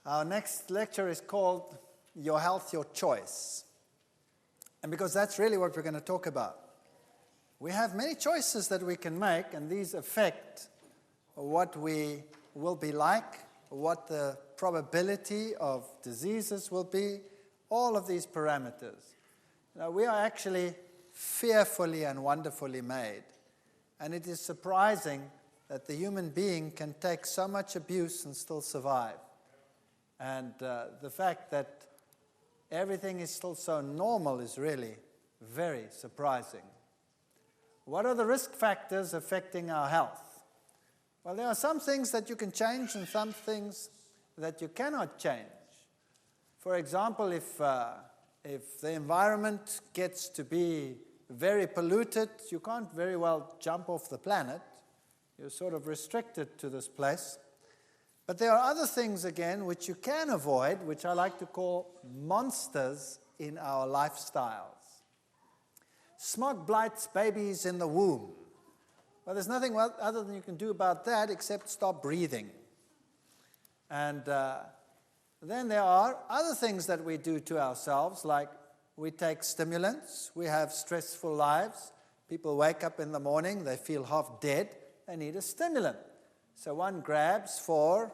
Our next lecture is called Your Health, Your Choice. And because that's really what we're going to talk about. We have many choices that we can make, and these affect what we will be like, what the probability of diseases will be, all of these parameters. Now, we are actually fearfully and wonderfully made. And it is surprising that the human being can take so much abuse and still survive. And the fact that everything is still so normal is really very surprising. What are the risk factors affecting our health? Well, there are some things that you can change and some things that you cannot change. For example, if the environment gets to be very polluted, you can't very well jump off the planet. You're sort of restricted to this place. But there are other things, again, which you can avoid, which I like to call monsters in our lifestyles. Smog blights babies in the womb. Well, there's nothing other than you can do about that except stop breathing. And then there are other things that we do to ourselves, like we take stimulants, we have stressful lives. People wake up in the morning, they feel half dead, they need a stimulant. So one grabs for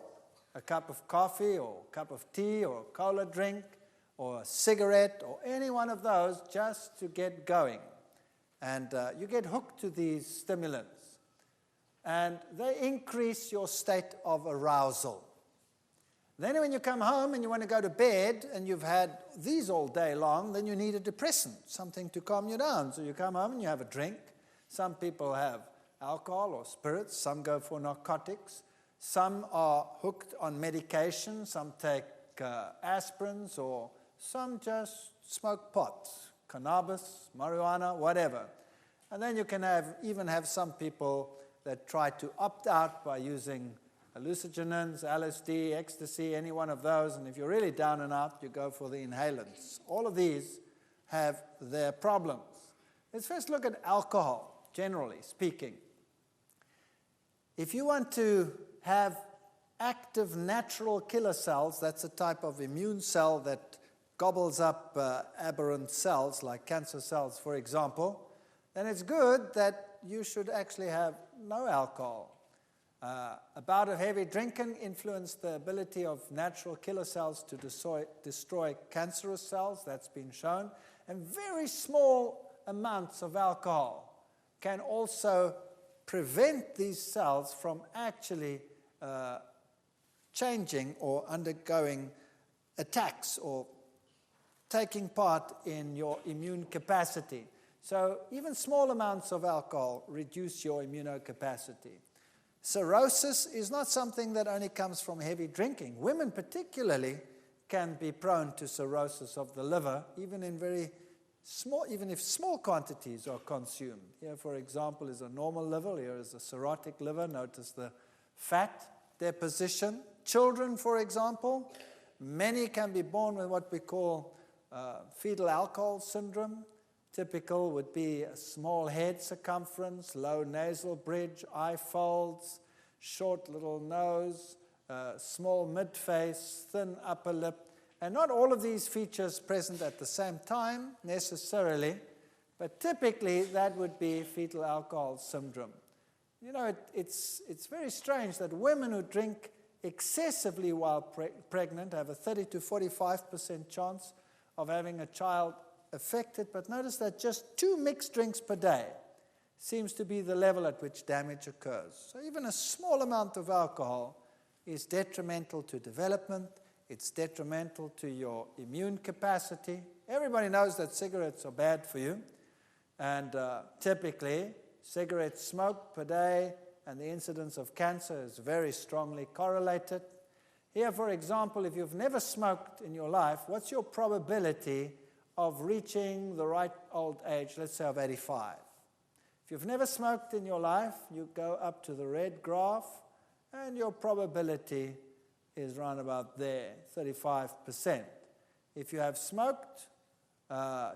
a cup of coffee or a cup of tea or a cola drink or a cigarette or any one of those just to get going. And you get hooked to these stimulants. And they increase your state of arousal. Then when you come home and you want to go to bed and you've had these all day long, then you need a depressant, something to calm you down. So you come home and you have a drink. Some people have alcohol or spirits. Some go for narcotics. Some are hooked on medication. Some take aspirins, or some just smoke pot, cannabis, marijuana, whatever. And then you can even have some people that try to opt out by using hallucinogens, LSD, ecstasy, any one of those. And if you're really down and out, you go for the inhalants. All of these have their problems. Let's first look at alcohol, generally speaking. If you want to have active natural killer cells, that's a type of immune cell that gobbles up aberrant cells, like cancer cells, for example, then it's good that you should actually have no alcohol. A bout of heavy drinking influences the ability of natural killer cells to destroy cancerous cells. That's been shown. And very small amounts of alcohol can also prevent these cells from actually changing or undergoing attacks or taking part in your immune capacity. So even small amounts of alcohol reduce your immunocapacity. Cirrhosis is not something that only comes from heavy drinking. Women particularly can be prone to cirrhosis of the liver, even if small quantities are consumed. Here, for example, is a normal liver. Here is a cirrhotic liver. Notice the fat deposition. Children, for example, many can be born with what we call fetal alcohol syndrome. Typical would be a small head circumference, low nasal bridge, eye folds, short little nose, small mid-face, thin upper lip. And not all of these features present at the same time necessarily, but typically that would be fetal alcohol syndrome. You know, it's very strange that women who drink excessively while pregnant have a 30 to 45% chance of having a child affected, but notice that just 2 mixed drinks per day seems to be the level at which damage occurs. So even a small amount of alcohol is detrimental to development. It's detrimental to your immune capacity. Everybody knows that cigarettes are bad for you, and typically cigarette smoke per day and the incidence of cancer is very strongly correlated. Here, for example, if you've never smoked in your life, what's your probability of reaching the right old age, let's say of 85? If you've never smoked in your life, you go up to the red graph, and your probability is around about there, 35%. If you have smoked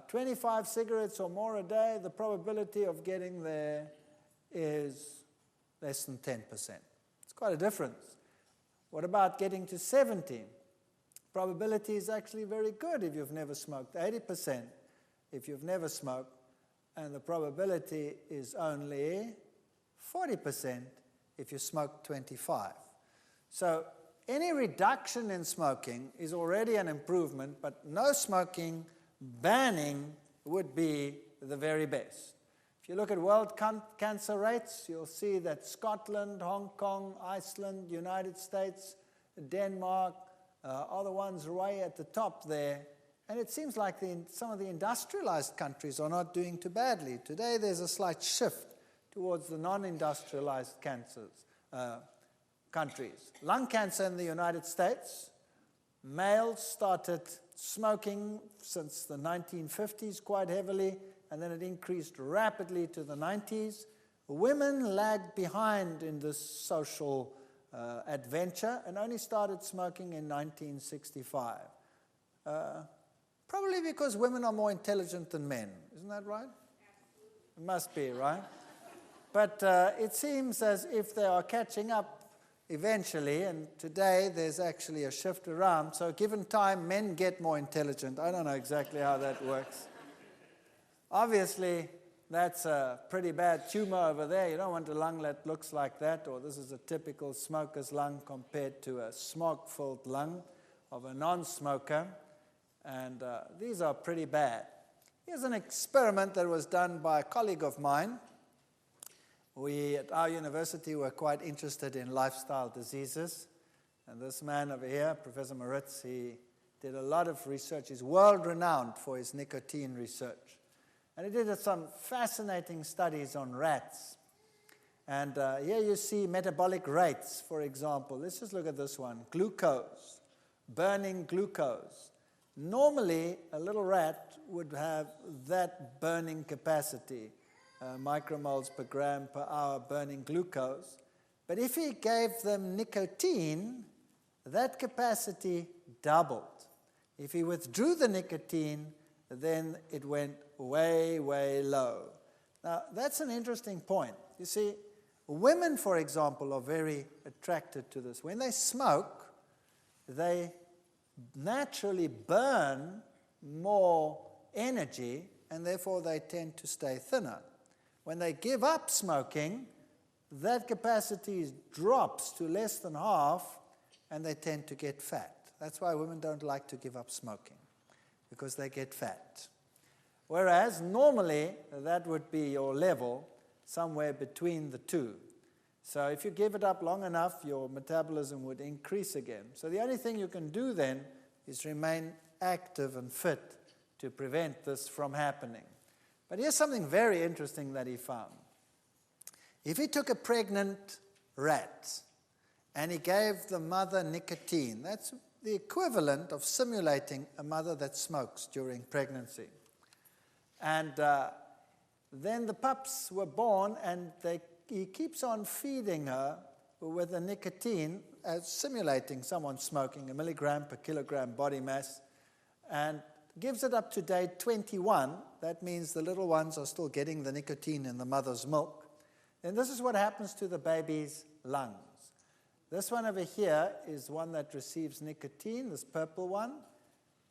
25 cigarettes or more a day, the probability of getting there is less than 10%. It's quite a difference. What about getting to 70? probability is actually very good if you've never smoked, 80% if you've never smoked, and the probability is only 40% if you smoke 25. So any reduction in smoking is already an improvement, but no smoking, banning would be the very best. If you look at world cancer rates, you'll see that Scotland, Hong Kong, Iceland, United States, Denmark are the ones way at the top there. And it seems like some of the industrialized countries are not doing too badly. Today there's a slight shift towards the non-industrialized countries. Lung cancer in the United States, males started smoking since the 1950s quite heavily, and then it increased rapidly to the 90s. Women lagged behind in this social adventure and only started smoking in 1965. Probably because women are more intelligent than men. Isn't that right? Absolutely. It must be, right? But it seems as if they are catching up eventually, and today there's actually a shift around. So given time, men get more intelligent. I don't know exactly how that works. Obviously, that's a pretty bad tumor over there. You don't want a lung that looks like that, or this is a typical smoker's lung compared to a smoke-filled lung of a non-smoker. And these are pretty bad. Here's an experiment that was done by a colleague of mine. We at our university were quite interested in lifestyle diseases. And this man over here, Professor Moritz, he did a lot of research. He's world-renowned for his nicotine research. And he did some fascinating studies on rats. And here you see metabolic rates, for example. Let's just look at this one. Glucose, burning glucose. Normally, a little rat would have that burning capacity, micromoles per gram per hour burning glucose. But if he gave them nicotine, that capacity doubled. If he withdrew the nicotine, then it went way, way low. Now, that's an interesting point. You see, women, for example, are very attracted to this. When they smoke, they naturally burn more energy, and therefore they tend to stay thinner. When they give up smoking, that capacity drops to less than half, and they tend to get fat. That's why women don't like to give up smoking, because they get fat. Whereas normally that would be your level somewhere between the two. So if you give it up long enough, your metabolism would increase again. So the only thing you can do then is remain active and fit to prevent this from happening. But here's something very interesting that he found. If he took a pregnant rat and he gave the mother nicotine, that's the equivalent of simulating a mother that smokes during pregnancy. And then the pups were born, and he keeps on feeding her with the nicotine, simulating someone smoking, 1 milligram per kilogram body mass, and gives it up to day 21. That means the little ones are still getting the nicotine in the mother's milk. And this is what happens to the baby's lungs. This one over here is one that receives nicotine, this purple one,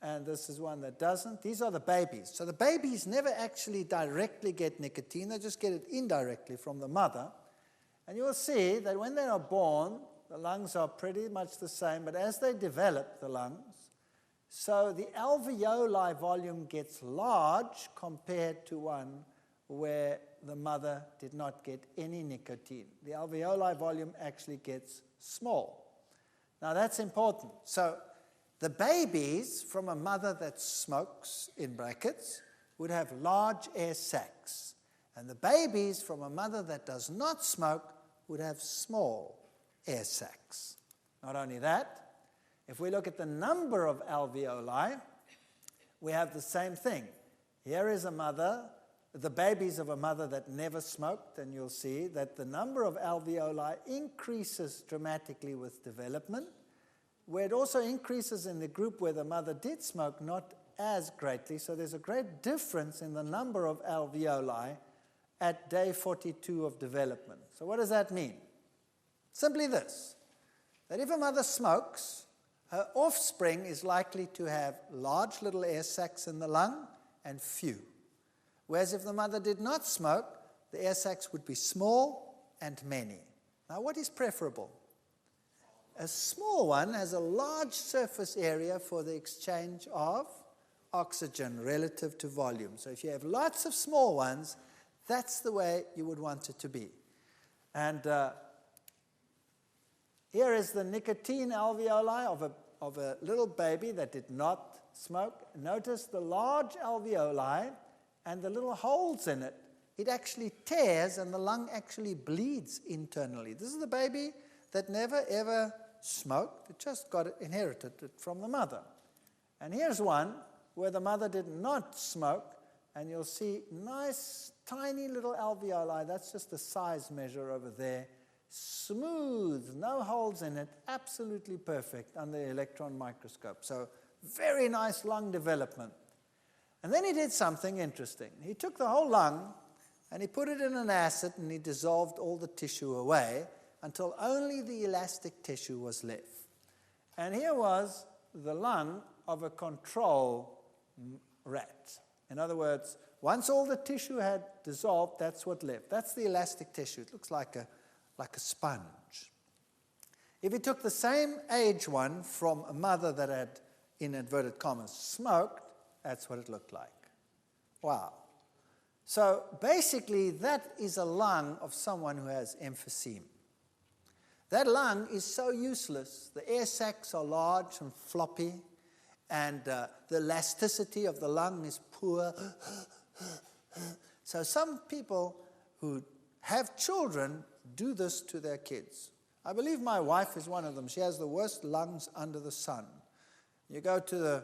and this is one that doesn't. These are the babies. So the babies never actually directly get nicotine, they just get it indirectly from the mother. And you will see that when they are born, the lungs are pretty much the same, but as they develop the lungs, so the alveoli volume gets large compared to one where the mother did not get any nicotine. The alveoli volume actually gets small. Now that's important. So the babies from a mother that smokes, in brackets, would have large air sacs. And the babies from a mother that does not smoke would have small air sacs. Not only that, if we look at the number of alveoli, we have the same thing. Here is a mother, the babies of a mother that never smoked, and you'll see that the number of alveoli increases dramatically with development, where it also increases in the group where the mother did smoke, not as greatly. So there's a great difference in the number of alveoli at day 42 of development. So what does that mean? Simply this, that if a mother smokes, her offspring is likely to have large little air sacs in the lung and few. Whereas if the mother did not smoke, the air sacs would be small and many. Now, what is preferable? A small one has a large surface area for the exchange of oxygen relative to volume. So if you have lots of small ones, that's the way you would want it to be. And here is the nicotine alveoli of a little baby that did not smoke. Notice the large alveoli and the little holes in it. It actually tears and the lung actually bleeds internally. This is the baby that never ever smoked. It just inherited it from the mother. And here's one where the mother did not smoke, and you'll see nice tiny little alveoli. That's just a size measure over there. Smooth, no holes in it, absolutely perfect under the electron microscope. So very nice lung development. And then he did something interesting. He took the whole lung and he put it in an acid and he dissolved all the tissue away until only the elastic tissue was left. And here was the lung of a control rat. In other words, once all the tissue had dissolved, that's what left. That's the elastic tissue. It looks like a sponge. If you took the same age one from a mother that had, in inverted commas, smoked, that's what it looked like. Wow. So basically, that is a lung of someone who has emphysema. That lung is so useless. The air sacs are large and floppy, and the elasticity of the lung is poor. So some people who have children do this to their kids. I believe my wife is one of them. She has the worst lungs under the sun. You go to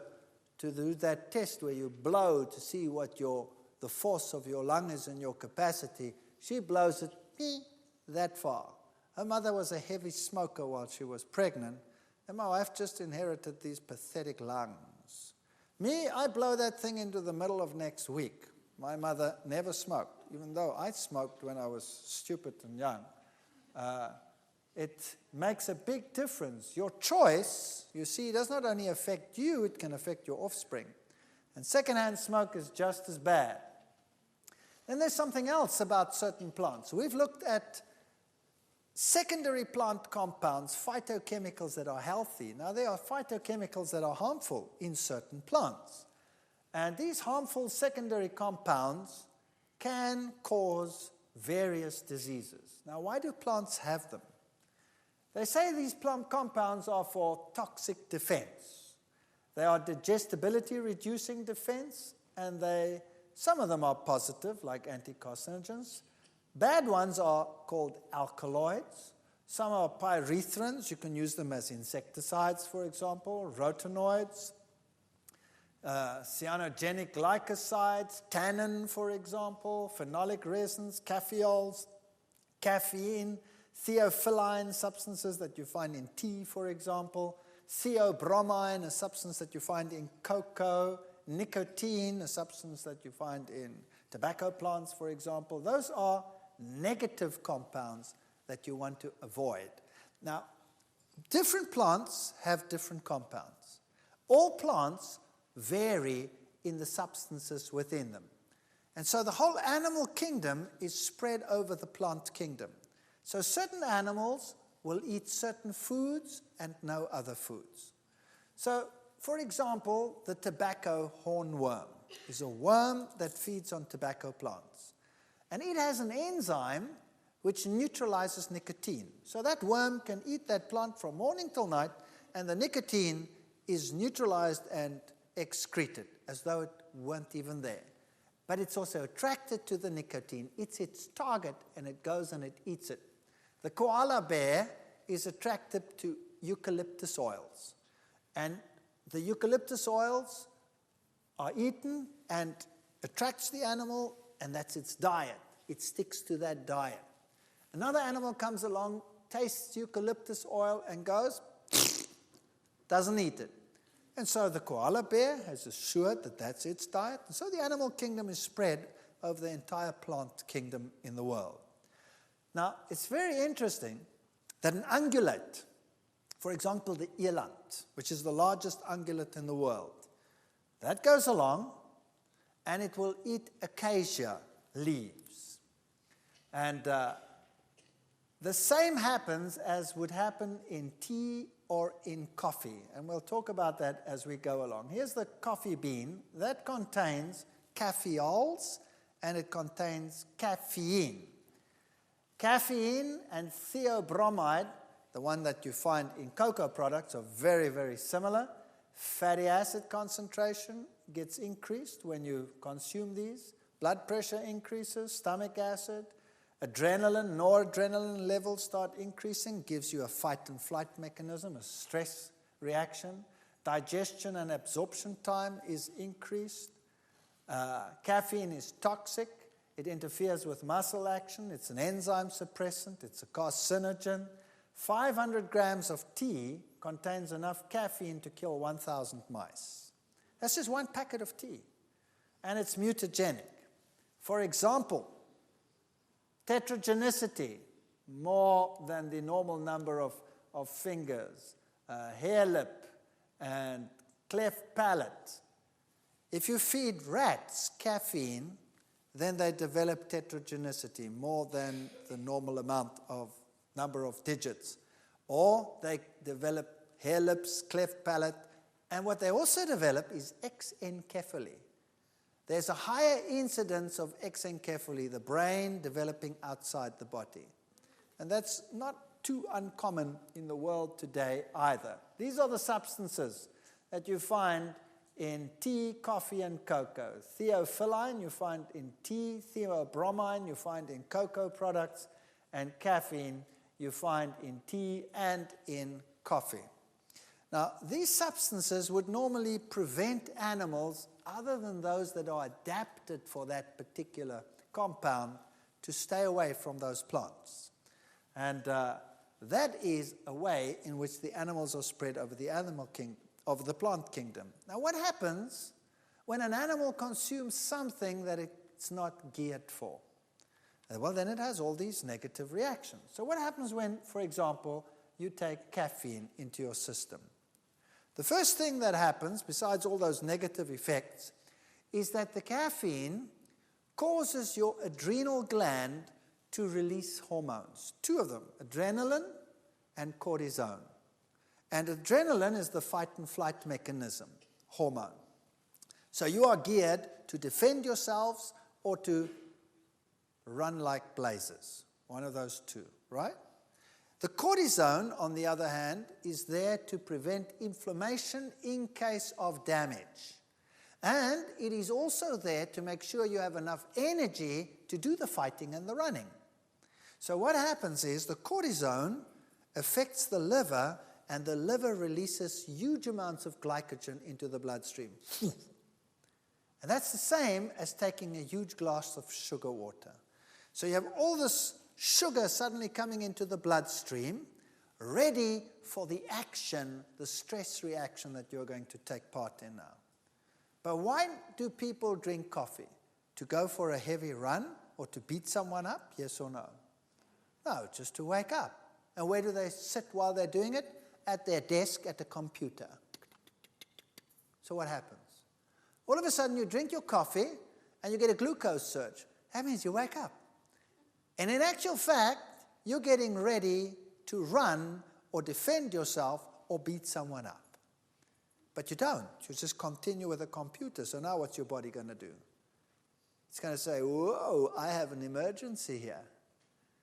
that test where you blow to see what the force of your lung is and your capacity. She blows it that far. Her mother was a heavy smoker while she was pregnant, and my wife just inherited these pathetic lungs. Me, I blow that thing into the middle of next week. My mother never smoked, even though I smoked when I was stupid and young. It makes a big difference. Your choice, you see, does not only affect you, it can affect your offspring. And secondhand smoke is just as bad. Then there's something else about certain plants. We've looked at secondary plant compounds, phytochemicals that are healthy. Now, there are phytochemicals that are harmful in certain plants. And these harmful secondary compounds can cause various diseases. Now, why do plants have them? They say these plant compounds are for toxic defense. They are digestibility-reducing defense, and some of them are positive, like anticarcinogens. Bad ones are called alkaloids. Some are pyrethrins. You can use them as insecticides, for example, rotinoids, cyanogenic glycosides, tannin, for example, phenolic resins, caffeols, caffeine, theophylline substances that you find in tea, for example, theobromine, a substance that you find in cocoa, nicotine, a substance that you find in tobacco plants, for example. Those are negative compounds that you want to avoid. Now, different plants have different compounds. All plants vary in the substances within them. And so the whole animal kingdom is spread over the plant kingdom. So certain animals will eat certain foods and no other foods. So, for example, the tobacco hornworm is a worm that feeds on tobacco plants. And it has an enzyme which neutralizes nicotine. So that worm can eat that plant from morning till night, and the nicotine is neutralized and excreted as though it weren't even there. But it's also attracted to the nicotine. It's its target, and it goes and it eats it. The koala bear is attracted to eucalyptus oils. And the eucalyptus oils are eaten and attracts the animal, and that's its diet. It sticks to that diet. Another animal comes along, tastes eucalyptus oil, and goes, doesn't eat it. And so the koala bear has assured that that's its diet. And so the animal kingdom is spread over the entire plant kingdom in the world. Now, it's very interesting that an ungulate, For example, the eland, which is the largest ungulate in the world. That goes along and it will eat acacia leaves. And the same happens as would happen in tea or in coffee. And we'll talk about that as we go along. Here's the coffee bean. That contains caffeols and it contains caffeine. Caffeine and theobromide, the one that you find in cocoa products, are very, very similar. Fatty acid concentration gets increased when you consume these. Blood pressure increases, stomach acid. Adrenaline, noradrenaline levels start increasing, gives you a fight and flight mechanism, a stress reaction. Digestion and absorption time is increased. Caffeine is toxic. It interferes with muscle action. It's an enzyme suppressant. It's a carcinogen. 500 grams of tea contains enough caffeine to kill 1,000 mice. That's just one packet of tea. And it's mutagenic. For example, tetragenicity, more than the normal number of fingers, hair lip, and cleft palate. If you feed rats caffeine, then they develop tetragenicity, more than the normal number of digits. Or they develop hair lips, cleft palate, and what they also develop is exencephaly. There's a higher incidence of exencephaly, the brain developing outside the body. And that's not too uncommon in the world today either. These are the substances that you find in tea, coffee, and cocoa. Theophylline you find in tea, theobromine you find in cocoa products, and caffeine you find in tea and in coffee. Now, these substances would normally prevent animals, other than those that are adapted for that particular compound, to stay away from those plants. And that is a way in which the animals are spread over the plant kingdom. Now, what happens when an animal consumes something that it's not geared for? Well, then it has all these negative reactions. So what happens when, for example, you take caffeine into your system? The first thing that happens, besides all those negative effects, is that the caffeine causes your adrenal gland to release hormones. Two of them, adrenaline and cortisone. And adrenaline is the fight and flight mechanism, hormone. So you are geared to defend yourselves or to run like blazes. One of those two, right? The cortisone, on the other hand, is there to prevent inflammation in case of damage. And it is also there to make sure you have enough energy to do the fighting and the running. So what happens is the cortisone affects the liver, and the liver releases huge amounts of glycogen into the bloodstream. And that's the same as taking a huge glass of sugar water. So you have all this sugar suddenly coming into the bloodstream, ready for the action, the stress reaction that you're going to take part in now. But why do people drink coffee? To go for a heavy run or to beat someone up? Yes or no? No, just to wake up. And where do they sit while they're doing it? At their desk at a computer. So what happens? All of a sudden you drink your coffee and you get a glucose surge. That means you wake up. And in actual fact, you're getting ready to run or defend yourself or beat someone up. But you don't. You just continue with a computer. So now what's your body going to do? It's going to say, whoa, I have an emergency here.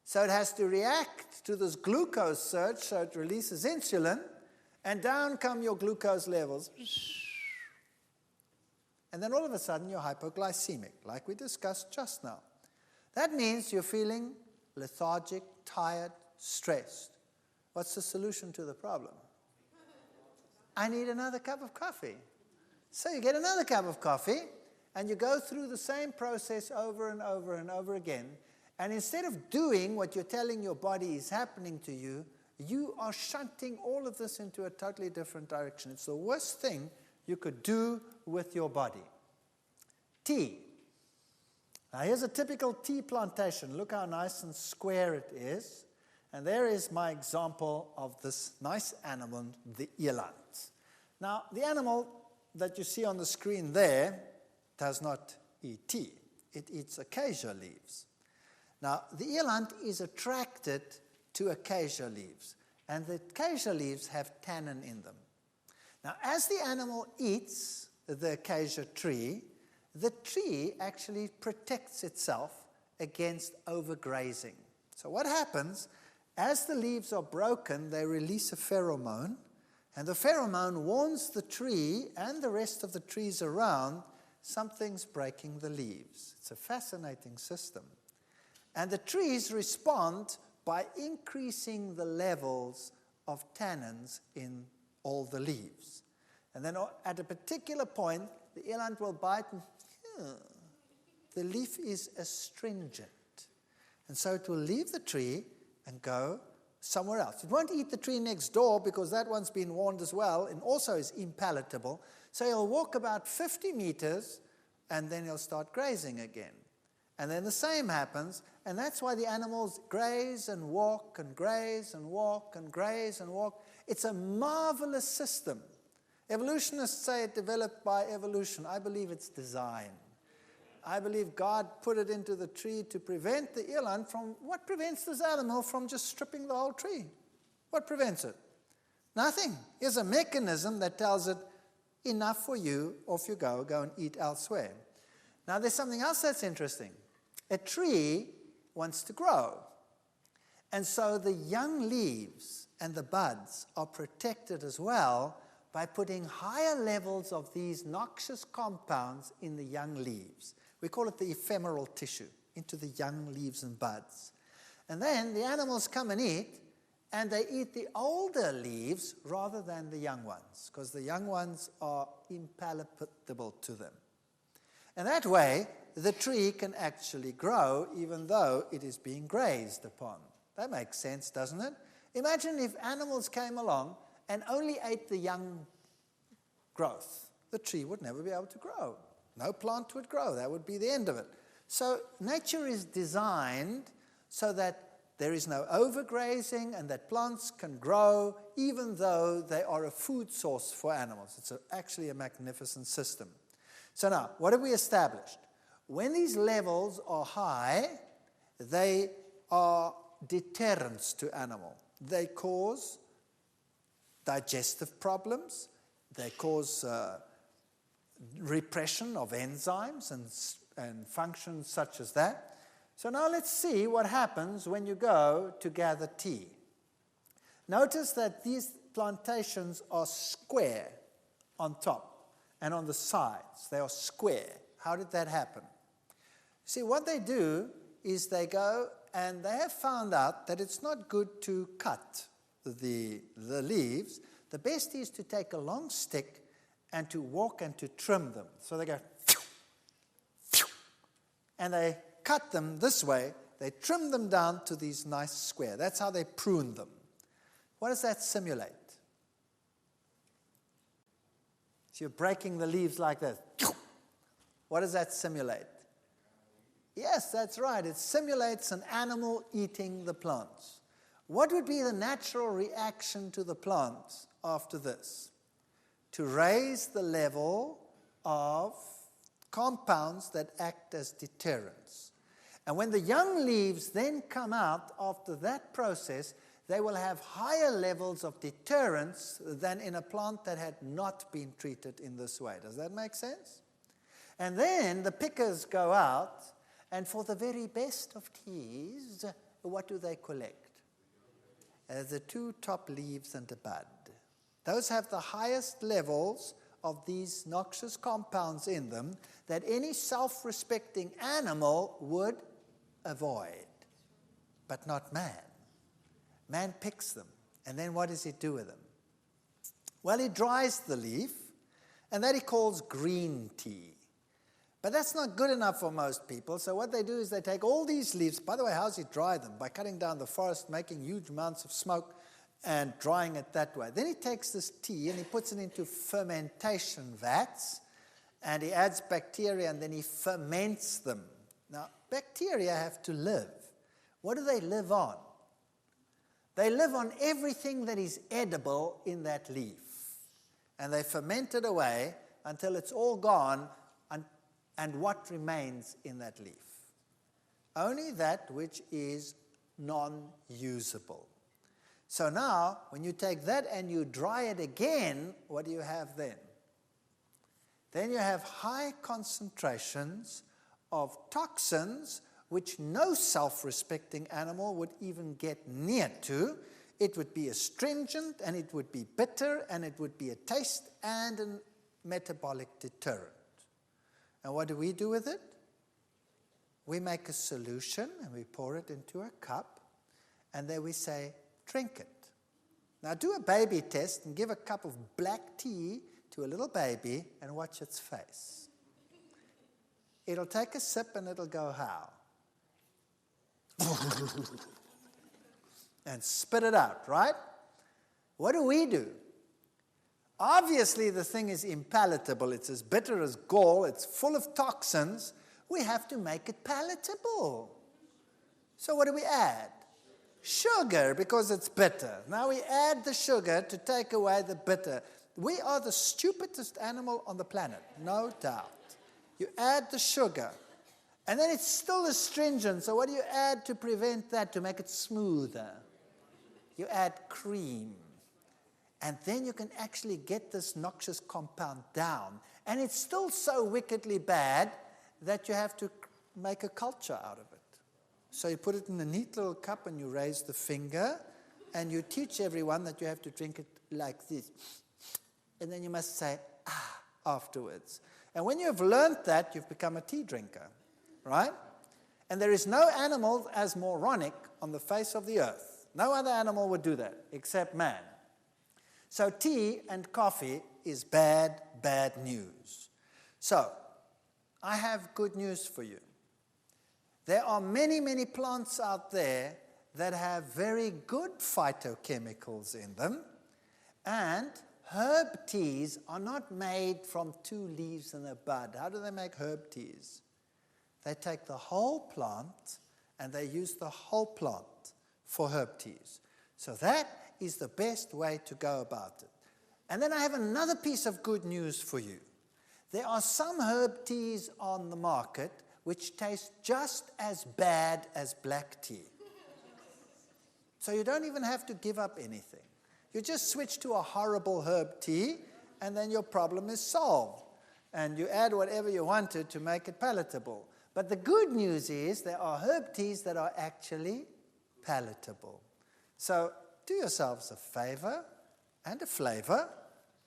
So it has to react to this glucose surge, so it releases insulin, and down come your glucose levels. And then all of a sudden you're hypoglycemic, like we discussed just now. That means you're feeling lethargic, tired, stressed. What's the solution to the problem? I need another cup of coffee. So you get another cup of coffee, and you go through the same process over and over and over again. And instead of doing what you're telling your body is happening to you, you are shunting all of this into a totally different direction. It's the worst thing you could do with your body. Tea. Now here's a typical tea plantation. Look how nice and square it is. And there is my example of this nice animal, the eland. Now, the animal that you see on the screen there does not eat tea. It eats acacia leaves. Now, the eland is attracted to acacia leaves, and the acacia leaves have tannin in them. Now, as the animal eats the acacia tree, the tree actually protects itself against overgrazing. So what happens, as the leaves are broken, they release a pheromone, and the pheromone warns the tree and the rest of the trees around something's breaking the leaves. It's a fascinating system. And the trees respond by increasing the levels of tannins in all the leaves. And then at a particular point, the eland will bite and the leaf is astringent. And so it will leave the tree and go somewhere else. It won't eat the tree next door because that one's been warned as well and also is impalatable. So he'll walk about 50 meters and then he'll start grazing again. And then the same happens, and that's why the animals graze and walk and graze and walk and graze and walk. It's a marvelous system. Evolutionists say it developed by evolution. I believe it's design. I believe God put it into the tree to prevent the eland from, what prevents this animal from just stripping the whole tree? What prevents it? Nothing. Here's a mechanism that tells it, enough for you, off you go and eat elsewhere. Now there's something else that's interesting. A tree wants to grow. And so the young leaves and the buds are protected as well by putting higher levels of these noxious compounds in the young leaves. We call it the ephemeral tissue, into the young leaves and buds. And then the animals come and eat, and they eat the older leaves rather than the young ones, because the young ones are impalatable to them. And that way, the tree can actually grow even though it is being grazed upon. That makes sense, doesn't it? Imagine if animals came along and only ate the young growth. The tree would never be able to grow. No plant would grow. That would be the end of it. So nature is designed so that there is no overgrazing and that plants can grow even though they are a food source for animals. It's actually a magnificent system. So now, what have we established? When these levels are high, they are deterrents to animal. They cause digestive problems. They cause repression of enzymes and functions such as that. So now let's see what happens when you go to gather tea. Notice that these plantations are square on top and on the sides. They are square. How did that happen? See, what they do is they go and they have found out that it's not good to cut the leaves. The best is to take a long stick and to walk and to trim them. So they go, and they cut them this way. They trim them down to these nice square. That's how they prune them. What does that simulate? So you're breaking the leaves like that. What does that simulate? Yes, that's right. It simulates an animal eating the plants. What would be the natural reaction to the plants after this? To raise the level of compounds that act as deterrents. And when the young leaves then come out after that process, they will have higher levels of deterrence than in a plant that had not been treated in this way. Does that make sense? And then the pickers go out, and for the very best of teas, what do they collect? The two top leaves and a bud. Those have the highest levels of these noxious compounds in them that any self-respecting animal would avoid, but not man. Man picks them, and then what does he do with them? Well, he dries the leaf, and that he calls green tea. But that's not good enough for most people, so what they do is they take all these leaves. By the way, how does he dry them? By cutting down the forest, making huge amounts of smoke, and drying it that way. Then he takes this tea and he puts it into fermentation vats, and he adds bacteria, and then he ferments them. Now, bacteria have to live. What do they live on? They live on everything that is edible in that leaf. And they ferment it away until it's all gone, and what remains in that leaf? Only that which is non-usable. So now, when you take that and you dry it again, what do you have then? Then you have high concentrations of toxins which no self-respecting animal would even get near to. It would be astringent, and it would be bitter, and it would be a taste and a metabolic deterrent. And what do we do with it? We make a solution, and we pour it into a cup, and then we say, drink it. Now do a baby test and give a cup of black tea to a little baby and watch its face. It'll take a sip and it'll go, how? And spit it out, right? What do? Obviously, the thing is impalatable. It's as bitter as gall. It's full of toxins. We have to make it palatable. So what do we add? Sugar, because it's bitter. Now we add the sugar to take away the bitter. We are the stupidest animal on the planet, no doubt. You add the sugar, and then it's still astringent. So what do you add to prevent that, to make it smoother? You add cream. And then you can actually get this noxious compound down. And it's still so wickedly bad that you have to make a culture out of it. So you put it in a neat little cup and you raise the finger and you teach everyone that you have to drink it like this. And then you must say, afterwards. And when you have learned that, you've become a tea drinker, right? And there is no animal as moronic on the face of the earth. No other animal would do that except man. So tea and coffee is bad, bad news. So I have good news for you. There are many, many plants out there that have very good phytochemicals in them, and herb teas are not made from 2 leaves and a bud. How do they make herb teas? They take the whole plant and they use the whole plant for herb teas. So that is the best way to go about it. And then I have another piece of good news for you. There are some herb teas on the market which taste just as bad as black tea. So you don't even have to give up anything. You just switch to a horrible herb tea, and then your problem is solved. And you add whatever you wanted to make it palatable. But the good news is there are herb teas that are actually palatable. So do yourselves a favor and a flavor.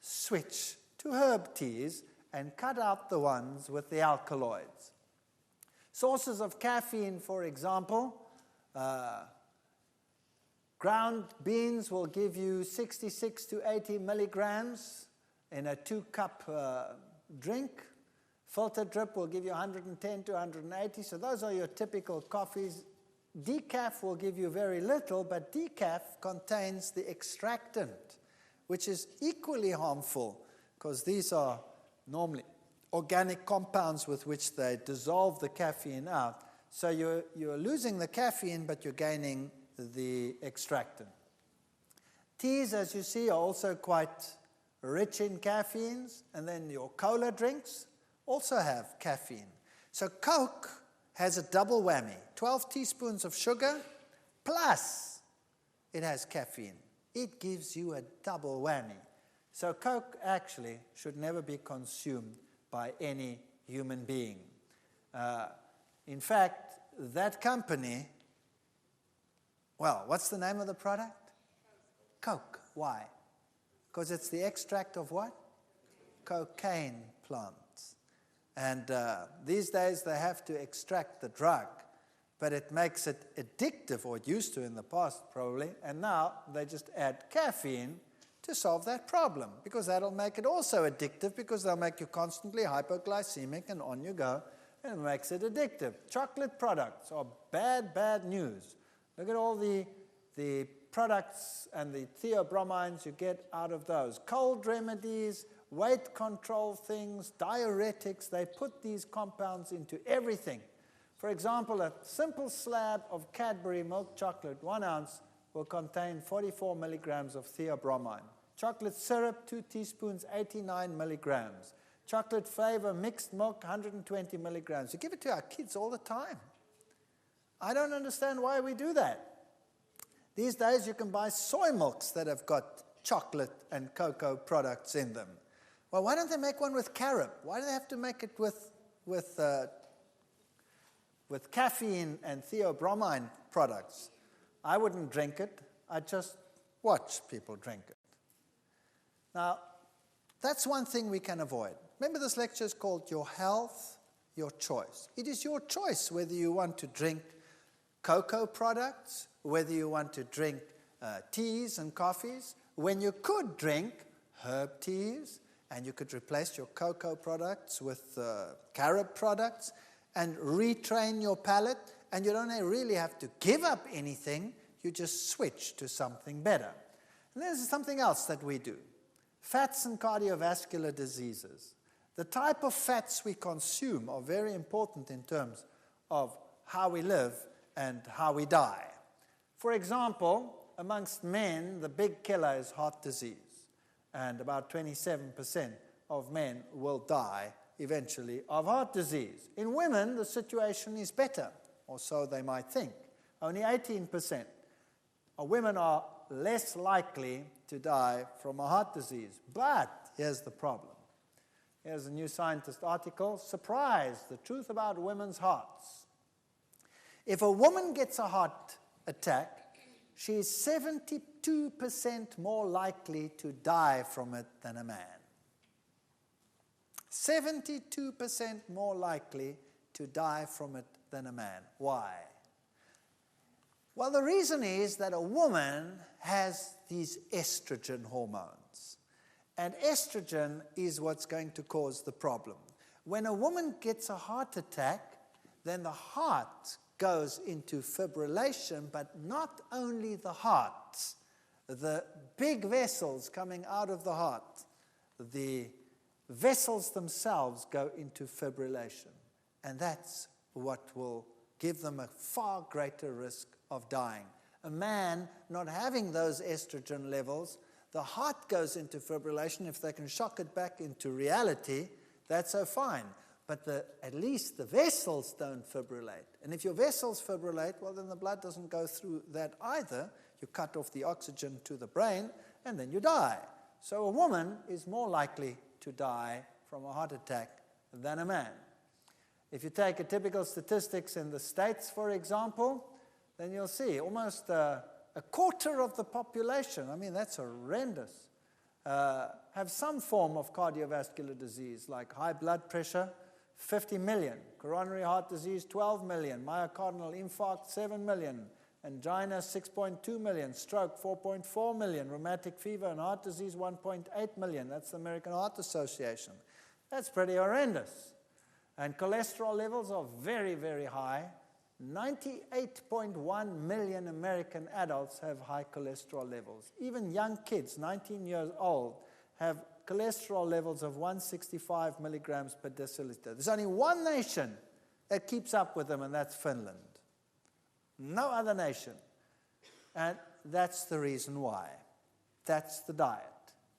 Switch to herb teas and cut out the ones with the alkaloids. Sources of caffeine, for example, ground beans will give you 66 to 80 milligrams in a 2-cup drink. Filter drip will give you 110 to 180. So those are your typical coffees. Decaf will give you very little, but decaf contains the extractant, which is equally harmful because these are normally organic compounds with which they dissolve the caffeine out. So you're losing the caffeine, but you're gaining the extractant. Teas, as you see, are also quite rich in caffeines, and then your cola drinks also have caffeine. So Coke has a double whammy, 12 teaspoons of sugar, plus it has caffeine. It gives you a double whammy. So Coke actually should never be consumed by any human being. In fact, that company, well, what's the name of the product? Coke. Why? Because it's the extract of what? Cocaine plants. And these days they have to extract the drug, but it makes it addictive, or it used to in the past probably, and now they just add caffeine to solve that problem, because that'll make it also addictive, because they'll make you constantly hypoglycemic and on you go, and it makes it addictive. Chocolate products are bad, bad news. Look at all the products and the theobromines you get out of those. Cold remedies, weight control things, diuretics, they put these compounds into everything. For example, a simple slab of Cadbury milk chocolate, 1 ounce, will contain 44 milligrams of theobromine. Chocolate syrup, 2 teaspoons, 89 milligrams. Chocolate flavor, mixed milk, 120 milligrams. We give it to our kids all the time. I don't understand why we do that. These days you can buy soy milks that have got chocolate and cocoa products in them. Well, why don't they make one with carob? Why do they have to make it with caffeine and theobromine products? I wouldn't drink it. I'd just watch people drink it. Now, that's one thing we can avoid. Remember, this lecture is called Your Health, Your Choice. It is your choice whether you want to drink cocoa products, whether you want to drink teas and coffees, when you could drink herb teas, and you could replace your cocoa products with carob products and retrain your palate, and you don't really have to give up anything, you just switch to something better. And there's something else that we do. Fats and cardiovascular diseases. The type of fats we consume are very important in terms of how we live and how we die. For example, amongst men, the big killer is heart disease. And about 27% of men will die eventually of heart disease. In women, the situation is better, or so they might think. Only 18% of women are less likely to die from a heart disease. But here's the problem. Here's a New Scientist article. Surprise, the truth about women's hearts. If a woman gets a heart attack, she is 72% more likely to die from it than a man. 72% more likely to die from it than a man. Why? Well, the reason is that a woman has these estrogen hormones. And estrogen is what's going to cause the problem. When a woman gets a heart attack, then the heart goes into fibrillation, but not only the heart, the big vessels coming out of the heart, the vessels themselves go into fibrillation. And that's what will give them a far greater risk of dying. A man not having those estrogen levels, the heart goes into fibrillation. If they can shock it back into reality, that's so fine. But at least the vessels don't fibrillate. And if your vessels fibrillate, well, then the blood doesn't go through that either. You cut off the oxygen to the brain, and then you die. So a woman is more likely to die from a heart attack than a man. If you take a typical statistics in the States, for example, then you'll see almost a quarter of the population, I mean, that's horrendous, have some form of cardiovascular disease, like high blood pressure, 50 million, coronary heart disease, 12 million, myocardial infarct, 7 million, angina, 6.2 million, stroke, 4.4 million, rheumatic fever and heart disease, 1.8 million. That's the American Heart Association. That's pretty horrendous. And cholesterol levels are very, very high. 98.1 million American adults have high cholesterol levels. Even young kids, 19 years old, have cholesterol levels of 165 milligrams per deciliter. There's only one nation that keeps up with them, and that's Finland. No other nation. And that's the reason why. That's the diet.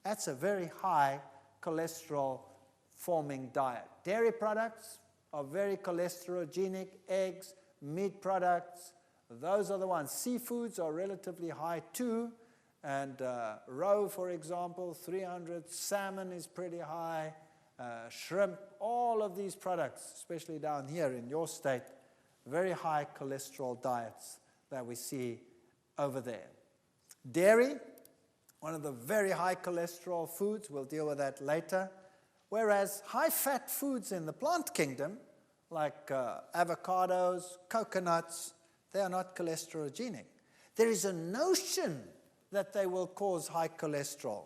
That's a very high cholesterol-forming diet. Dairy products are very cholesterogenic. Eggs, meat products, those are the ones. Seafoods are relatively high too. And roe, for example, 300. Salmon is pretty high. Shrimp, all of these products, especially down here in your state, very high cholesterol diets that we see over there. Dairy, one of the very high cholesterol foods. We'll deal with that later. Whereas high-fat foods in the plant kingdom, like avocados, coconuts, they are not cholesterogenic. There is a notion that they will cause high cholesterol,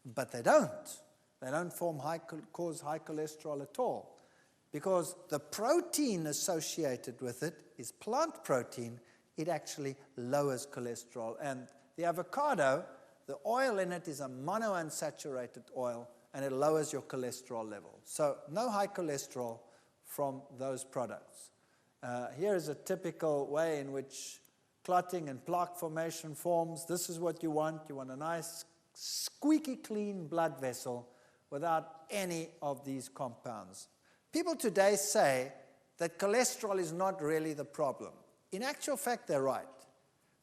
but they don't. They don't cause high cholesterol at all, because the protein associated with it is plant protein. It actually lowers cholesterol. And the avocado, the oil in it is a monounsaturated oil, and it lowers your cholesterol level. So no high cholesterol from those products. Here is a typical way in which clotting and plaque formation forms. This is what you want. You want a nice, squeaky clean blood vessel without any of these compounds. People today say that cholesterol is not really the problem. In actual fact, they're right.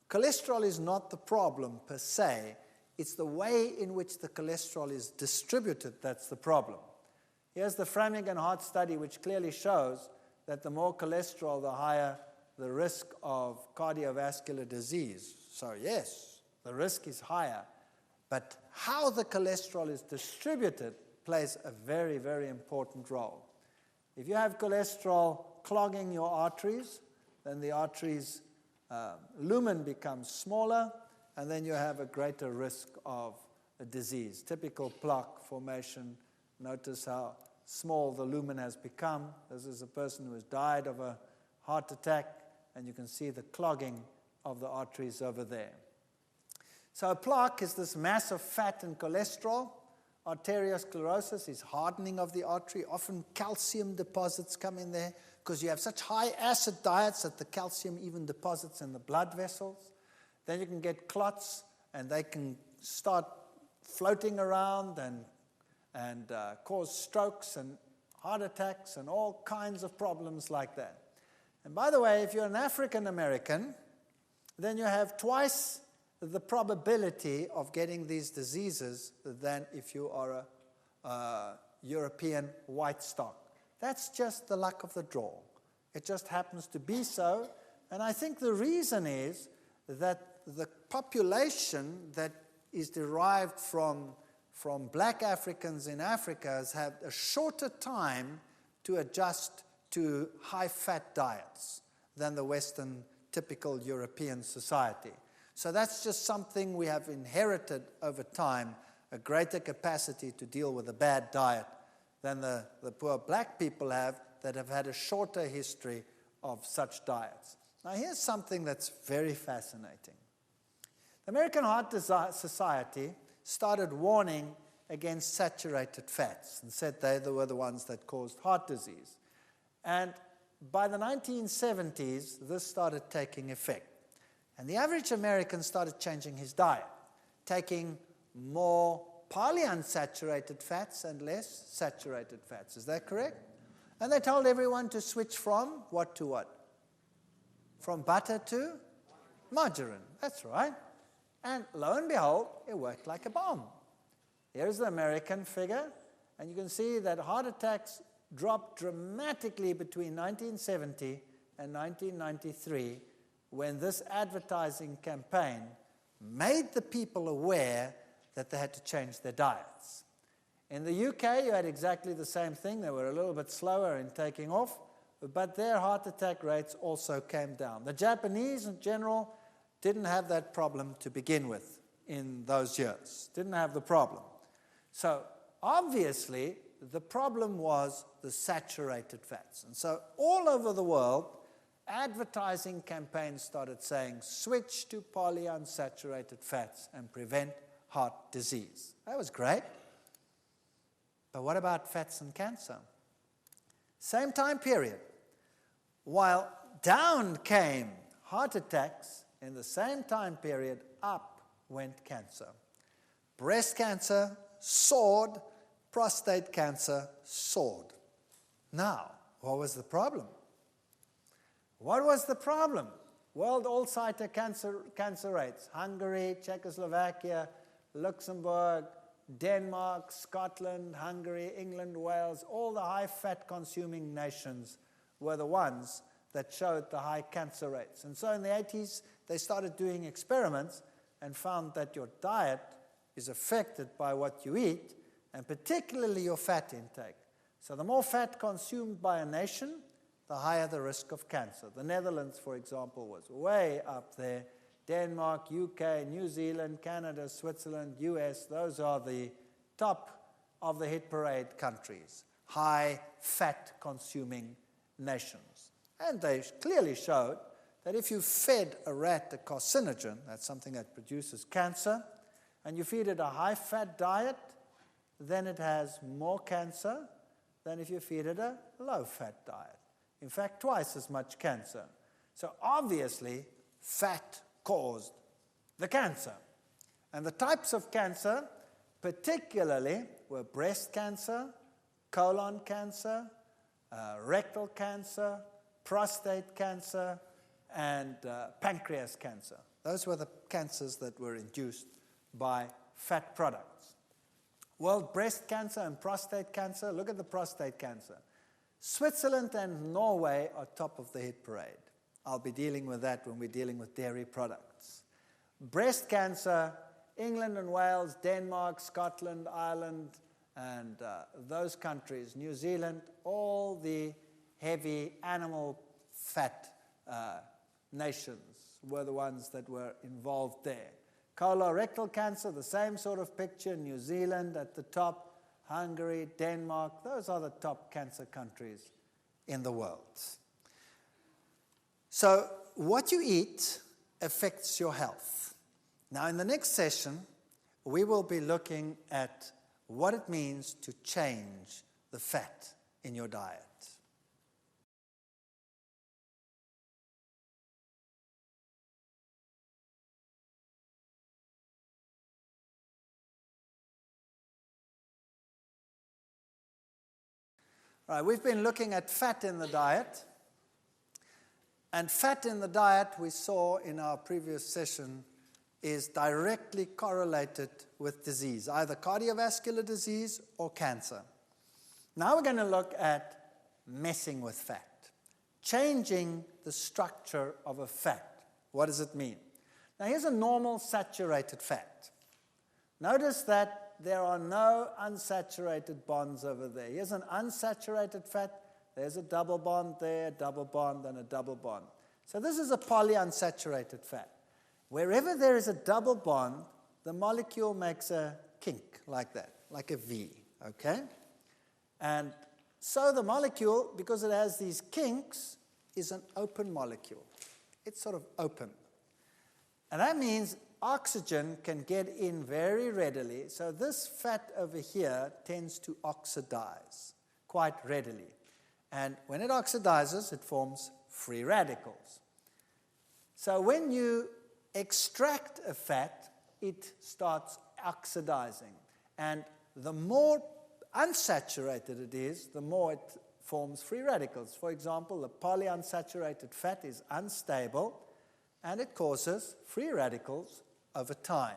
Cholesterol is not the problem per se. It's the way in which the cholesterol is distributed that's the problem. Here's the Framingham heart study, which clearly shows that the more cholesterol, the higher the risk of cardiovascular disease. So yes, the risk is higher, but how the cholesterol is distributed plays a very, very important role. If you have cholesterol clogging your arteries, then the arteries' lumen becomes smaller, and then you have a greater risk of a disease. Typical plaque formation. Notice how small the lumen has become. This is a person who has died of a heart attack, and you can see the clogging of the arteries over there. So a plaque is this mass of fat and cholesterol. Arteriosclerosis is hardening of the artery. Often calcium deposits come in there because you have such high acid diets that the calcium even deposits in the blood vessels. Then you can get clots, and they can start floating around and cause strokes and heart attacks and all kinds of problems like that. And by the way, if you're an African American, then you have twice the probability of getting these diseases than if you are a European white stock. That's just the luck of the draw. It just happens to be so. And I think the reason is that the population that is derived from black Africans in Africa has had a shorter time to adjust to high-fat diets than the Western typical European society. So that's just something we have inherited over time, a greater capacity to deal with a bad diet than the poor black people have that have had a shorter history of such diets. Now here's something that's very fascinating. The American Heart Society started warning against saturated fats and said they were the ones that caused heart disease. And by the 1970s, this started taking effect. And the average American started changing his diet, taking more polyunsaturated fats and less saturated fats. Is that correct? And they told everyone to switch from what to what? From butter to margarine. That's right. And lo and behold, it worked like a bomb. Here's the American figure, and you can see that heart attacks dropped dramatically between 1970 and 1993 when this advertising campaign made the people aware that they had to change their diets. In the UK, you had exactly the same thing. They were a little bit slower in taking off, but their heart attack rates also came down. The Japanese, in general, didn't have that problem to begin with in those years. Didn't have the problem. So, obviously, the problem was the saturated fats. And so, all over the world, advertising campaigns started saying, switch to polyunsaturated fats and prevent heart disease. That was great. But what about fats and cancer? Same time period. While down came heart attacks, in the same time period, up went cancer. Breast cancer soared, prostate cancer soared. Now, what was the problem? What was the problem? World all-siter cancer rates. Hungary, Czechoslovakia, Luxembourg, Denmark, Scotland, Hungary, England, Wales, all the high-fat consuming nations were the ones that showed the high cancer rates. And so in the 80s, they started doing experiments and found that your diet is affected by what you eat, and particularly your fat intake. So the more fat consumed by a nation, the higher the risk of cancer. The Netherlands, for example, was way up there. Denmark, UK, New Zealand, Canada, Switzerland, US, those are the top of the hit parade countries, high fat consuming nations. And they clearly showed that if you fed a rat a carcinogen, that's something that produces cancer, and you feed it a high-fat diet, then it has more cancer than if you feed it a low-fat diet. In fact, twice as much cancer. So obviously, fat caused the cancer. And the types of cancer particularly were breast cancer, colon cancer, rectal cancer, prostate cancer, and pancreas cancer. Those were the cancers that were induced by fat products. Well, breast cancer and prostate cancer, look at the prostate cancer. Switzerland and Norway are top of the hit parade. I'll be dealing with that when we're dealing with dairy products. Breast cancer, England and Wales, Denmark, Scotland, Ireland, and those countries, New Zealand, all the heavy animal fat nations were the ones that were involved there. Colorectal cancer, the same sort of picture, New Zealand at the top, Hungary, Denmark, those are the top cancer countries in the world. So what you eat affects your health. Now in the next session, we will be looking at what it means to change the fat in your diet. All right, we've been looking at fat in the diet. And fat in the diet, we saw in our previous session, is directly correlated with disease, either cardiovascular disease or cancer. Now we're going to look at messing with fat, changing the structure of a fat. What does it mean? Now here's a normal saturated fat. Notice that there are no unsaturated bonds over there. Here's an unsaturated fat. There's a double bond there, a double bond, and a double bond. So this is a polyunsaturated fat. Wherever there is a double bond, the molecule makes a kink like that, like a V, okay? And so the molecule, because it has these kinks, is an open molecule. It's sort of open. And that means oxygen can get in very readily. So this fat over here tends to oxidize quite readily. And when it oxidizes, it forms free radicals. So when you extract a fat, it starts oxidizing. And the more unsaturated it is, the more it forms free radicals. For example, the polyunsaturated fat is unstable, and it causes free radicals over time.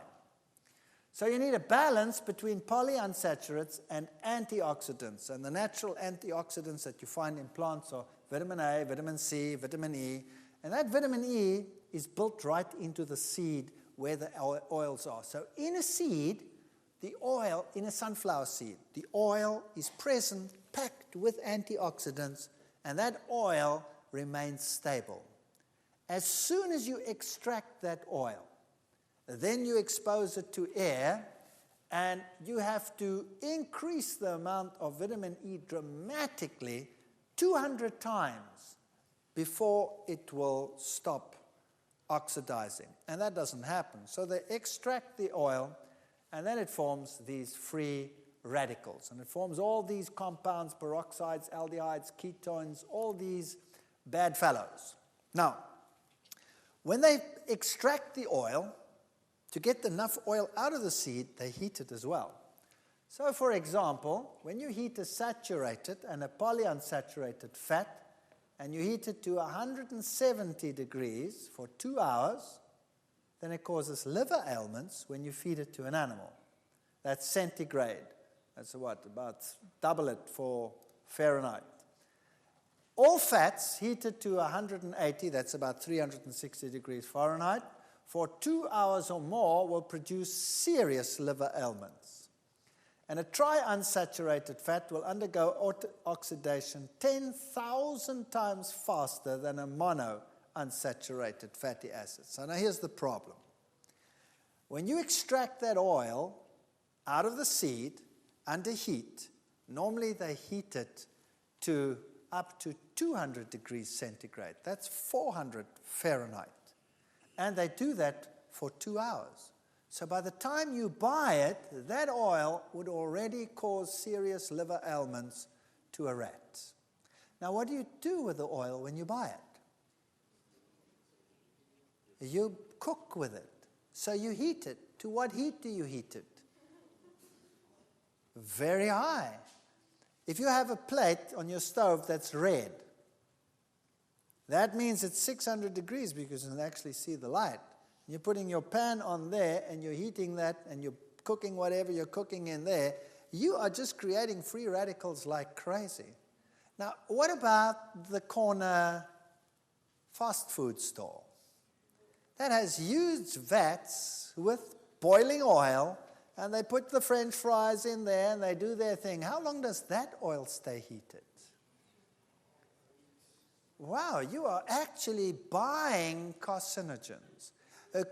So you need a balance between polyunsaturates and antioxidants. And the natural antioxidants that you find in plants are vitamin A, vitamin C, vitamin E. And that vitamin E is built right into the seed where the oils are. So in a seed, the oil, in a sunflower seed, the oil is present, packed with antioxidants, and that oil remains stable. As soon as you extract that oil, then you expose it to air, and you have to increase the amount of vitamin E dramatically, 200 times, before it will stop oxidizing. And that doesn't happen. So they extract the oil, and then it forms these free radicals. And it forms all these compounds, peroxides, aldehydes, ketones, all these bad fellows. Now, when they extract the oil, to get enough oil out of the seed, they heat it as well. So, for example, when you heat a saturated and a polyunsaturated fat, and you heat it to 170 degrees for 2 hours, then it causes liver ailments when you feed it to an animal. That's centigrade. That's what, about double it for Fahrenheit. All fats heated to 180, that's about 360 degrees Fahrenheit, for 2 hours or more will produce serious liver ailments. And a triunsaturated fat will undergo oxidation 10,000 times faster than a monounsaturated fatty acid. So now here's the problem. When you extract that oil out of the seed under heat, normally they heat it to up to 200 degrees centigrade. That's 400 Fahrenheit. And they do that for 2 hours. So by the time you buy it, that oil would already cause serious liver ailments to a rat. Now, what do you do with the oil when you buy it? you cook with it. So you heat it. To what heat do you heat it? Very high. If you have a plate on your stove that's red, that means it's 600 degrees because you can actually see the light. You're putting your pan on there and you're heating that and you're cooking whatever you're cooking in there. You are just creating free radicals like crazy. Now, what about the corner fast food store? That has huge vats with boiling oil, and they put the French fries in there and they do their thing. How long does that oil stay heated? Wow, you are actually buying carcinogens.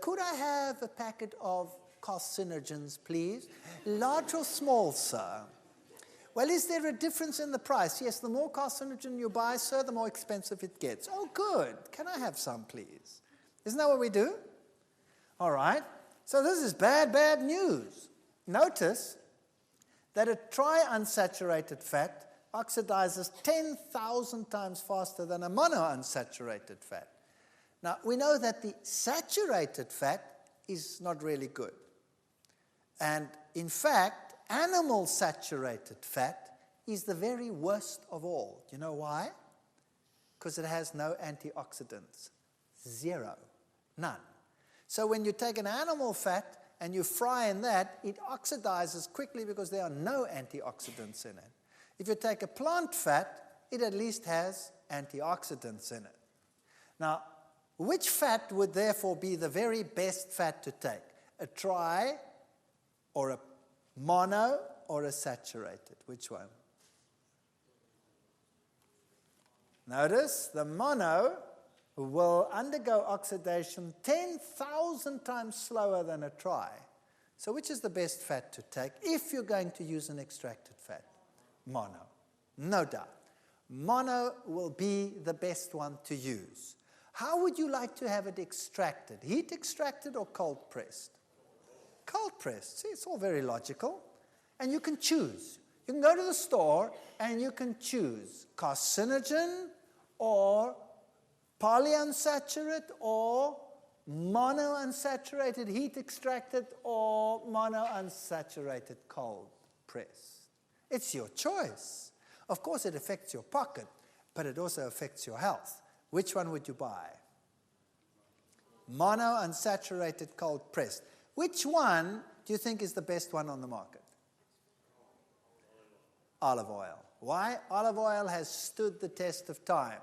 Could I have a packet of carcinogens, please? Large or small, sir? Well, is there a difference in the price? Yes, the more carcinogen you buy, sir, the more expensive it gets. Oh, good. Can I have some, please? Isn't that what we do? All right. So this is bad, bad news. Notice that a triunsaturated fat oxidizes 10,000 times faster than a monounsaturated fat. Now, we know that the saturated fat is not really good. And in fact, animal saturated fat is the very worst of all. Do you know why? Because it has no antioxidants. Zero. None. So when you take an animal fat and you fry in that, it oxidizes quickly because there are no antioxidants in it. If you take a plant fat, it at least has antioxidants in it. Now, which fat would therefore be the very best fat to take? A tri, or a mono, or a saturated? Which one? Notice the mono will undergo oxidation 10,000 times slower than a tri. So which is the best fat to take if you're going to use an extracted fat? Mono. No doubt. Mono will be the best one to use. How would you like to have it extracted? Heat extracted or cold pressed? Cold pressed. See, it's all very logical. And you can choose. You can go to the store and you can choose carcinogen or polyunsaturated or monounsaturated heat extracted or monounsaturated cold pressed. It's your choice. Of course, it affects your pocket, but it also affects your health. Which one would you buy? Monounsaturated cold pressed. Which one do you think is the best one on the market? Olive oil. Why? Olive oil has stood the test of time.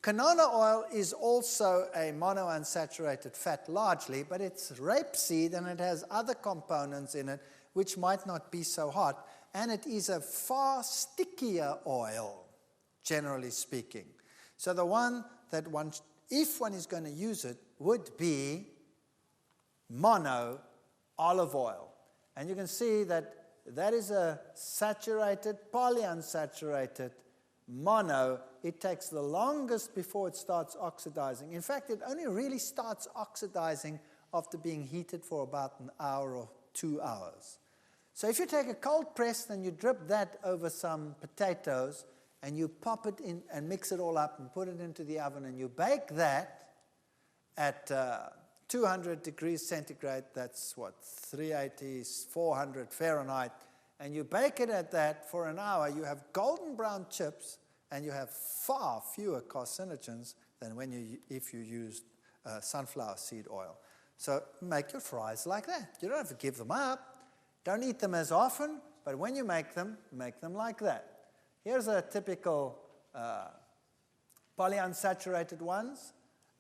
Canola oil is also a monounsaturated fat largely, but it's rapeseed and it has other components in it which might not be so hot, and it is a far stickier oil, generally speaking. So the one that one, if one is going to use it, would be mono olive oil. And you can see that that is a saturated, polyunsaturated mono. It takes the longest before it starts oxidizing. In fact, it only really starts oxidizing after being heated for about an hour or 2 hours. So if you take a cold press and you drip that over some potatoes and you pop it in and mix it all up and put it into the oven and you bake that at 200 degrees centigrade, that's what, 380, 400 Fahrenheit, and you bake it at that for an hour, you have golden brown chips and you have far fewer carcinogens than if you used sunflower seed oil. So make your fries like that. You don't have to give them up. Don't eat them as often, but when you make them like that. Here's a typical polyunsaturated ones,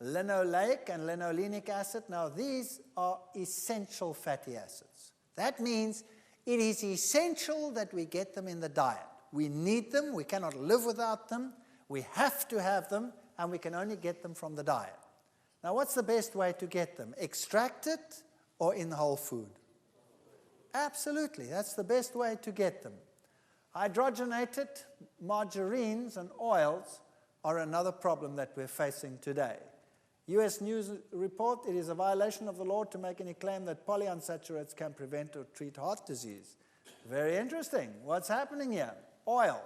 linoleic and linolenic acid. Now, these are essential fatty acids. That means it is essential that we get them in the diet. We need them. We cannot live without them. We have to have them, and we can only get them from the diet. Now, what's the best way to get them? Extracted or in whole food? Absolutely. That's the best way to get them. Hydrogenated margarines and oils are another problem that we're facing today. U.S. News report, it is a violation of the law to make any claim that polyunsaturates can prevent or treat heart disease. Very interesting. What's happening here? Oil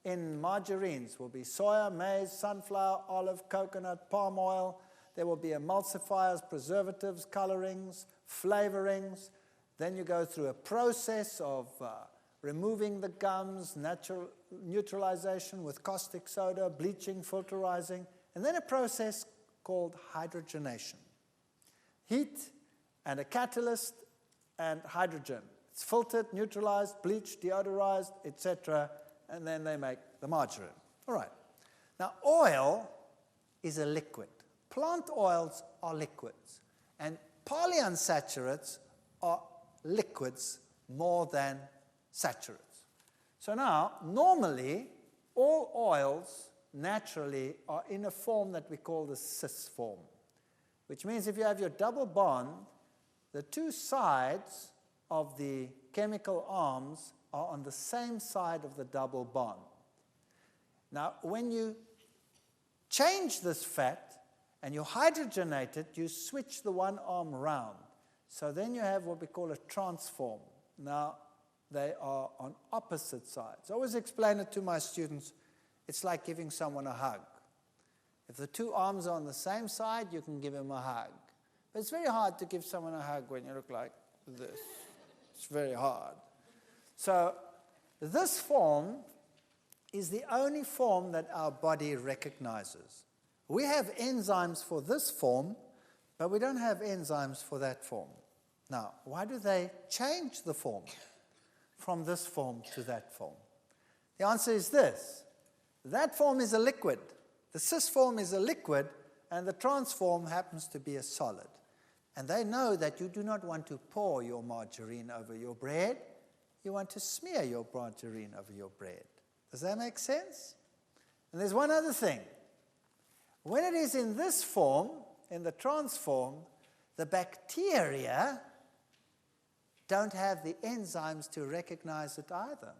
in margarines will be soya, maize, sunflower, olive, coconut, palm oil. there will be emulsifiers, preservatives, colorings, flavorings. Then you go through a process of removing the gums, natural neutralization with caustic soda, bleaching, filterizing, and then a process called hydrogenation. Heat and a catalyst and hydrogen. It's filtered, neutralized, bleached, deodorized, etc., and then they make the margarine. All right. Now, oil is a liquid. Plant oils are liquids, and polyunsaturates are liquids more than saturates. So now, normally, all oils naturally are in a form that we call the cis form, which means if you have your double bond, the two sides of the chemical arms are on the same side of the double bond. Now, when you change this fat and you hydrogenate it, you switch the one arm round. So then you have what we call a transform. Now, they are on opposite sides. I always explain it to my students. It's like giving someone a hug. If the two arms are on the same side, you can give him a hug. But it's very hard to give someone a hug when you look like this. It's very hard. So this form is the only form that our body recognizes. We have enzymes for this form, but we don't have enzymes for that form. Now, why do they change the form from this form to that form? The answer is this. That form is a liquid. The cis form is a liquid, and the trans form happens to be a solid. And they know that you do not want to pour your margarine over your bread. You want to smear your margarine over your bread. Does that make sense? And there's one other thing. When it is in this form, in the trans form, the bacteria don't have the enzymes to recognize it either.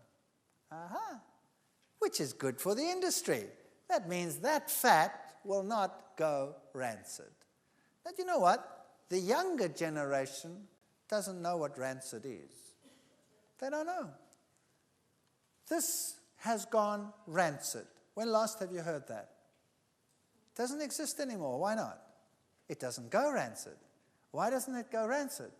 Which is good for the industry. That means that fat will not go rancid. But you know what? The younger generation doesn't know what rancid is. They don't know. This has gone rancid. When last have you heard that? It doesn't exist anymore. Why not? It doesn't go rancid. Why doesn't it go rancid?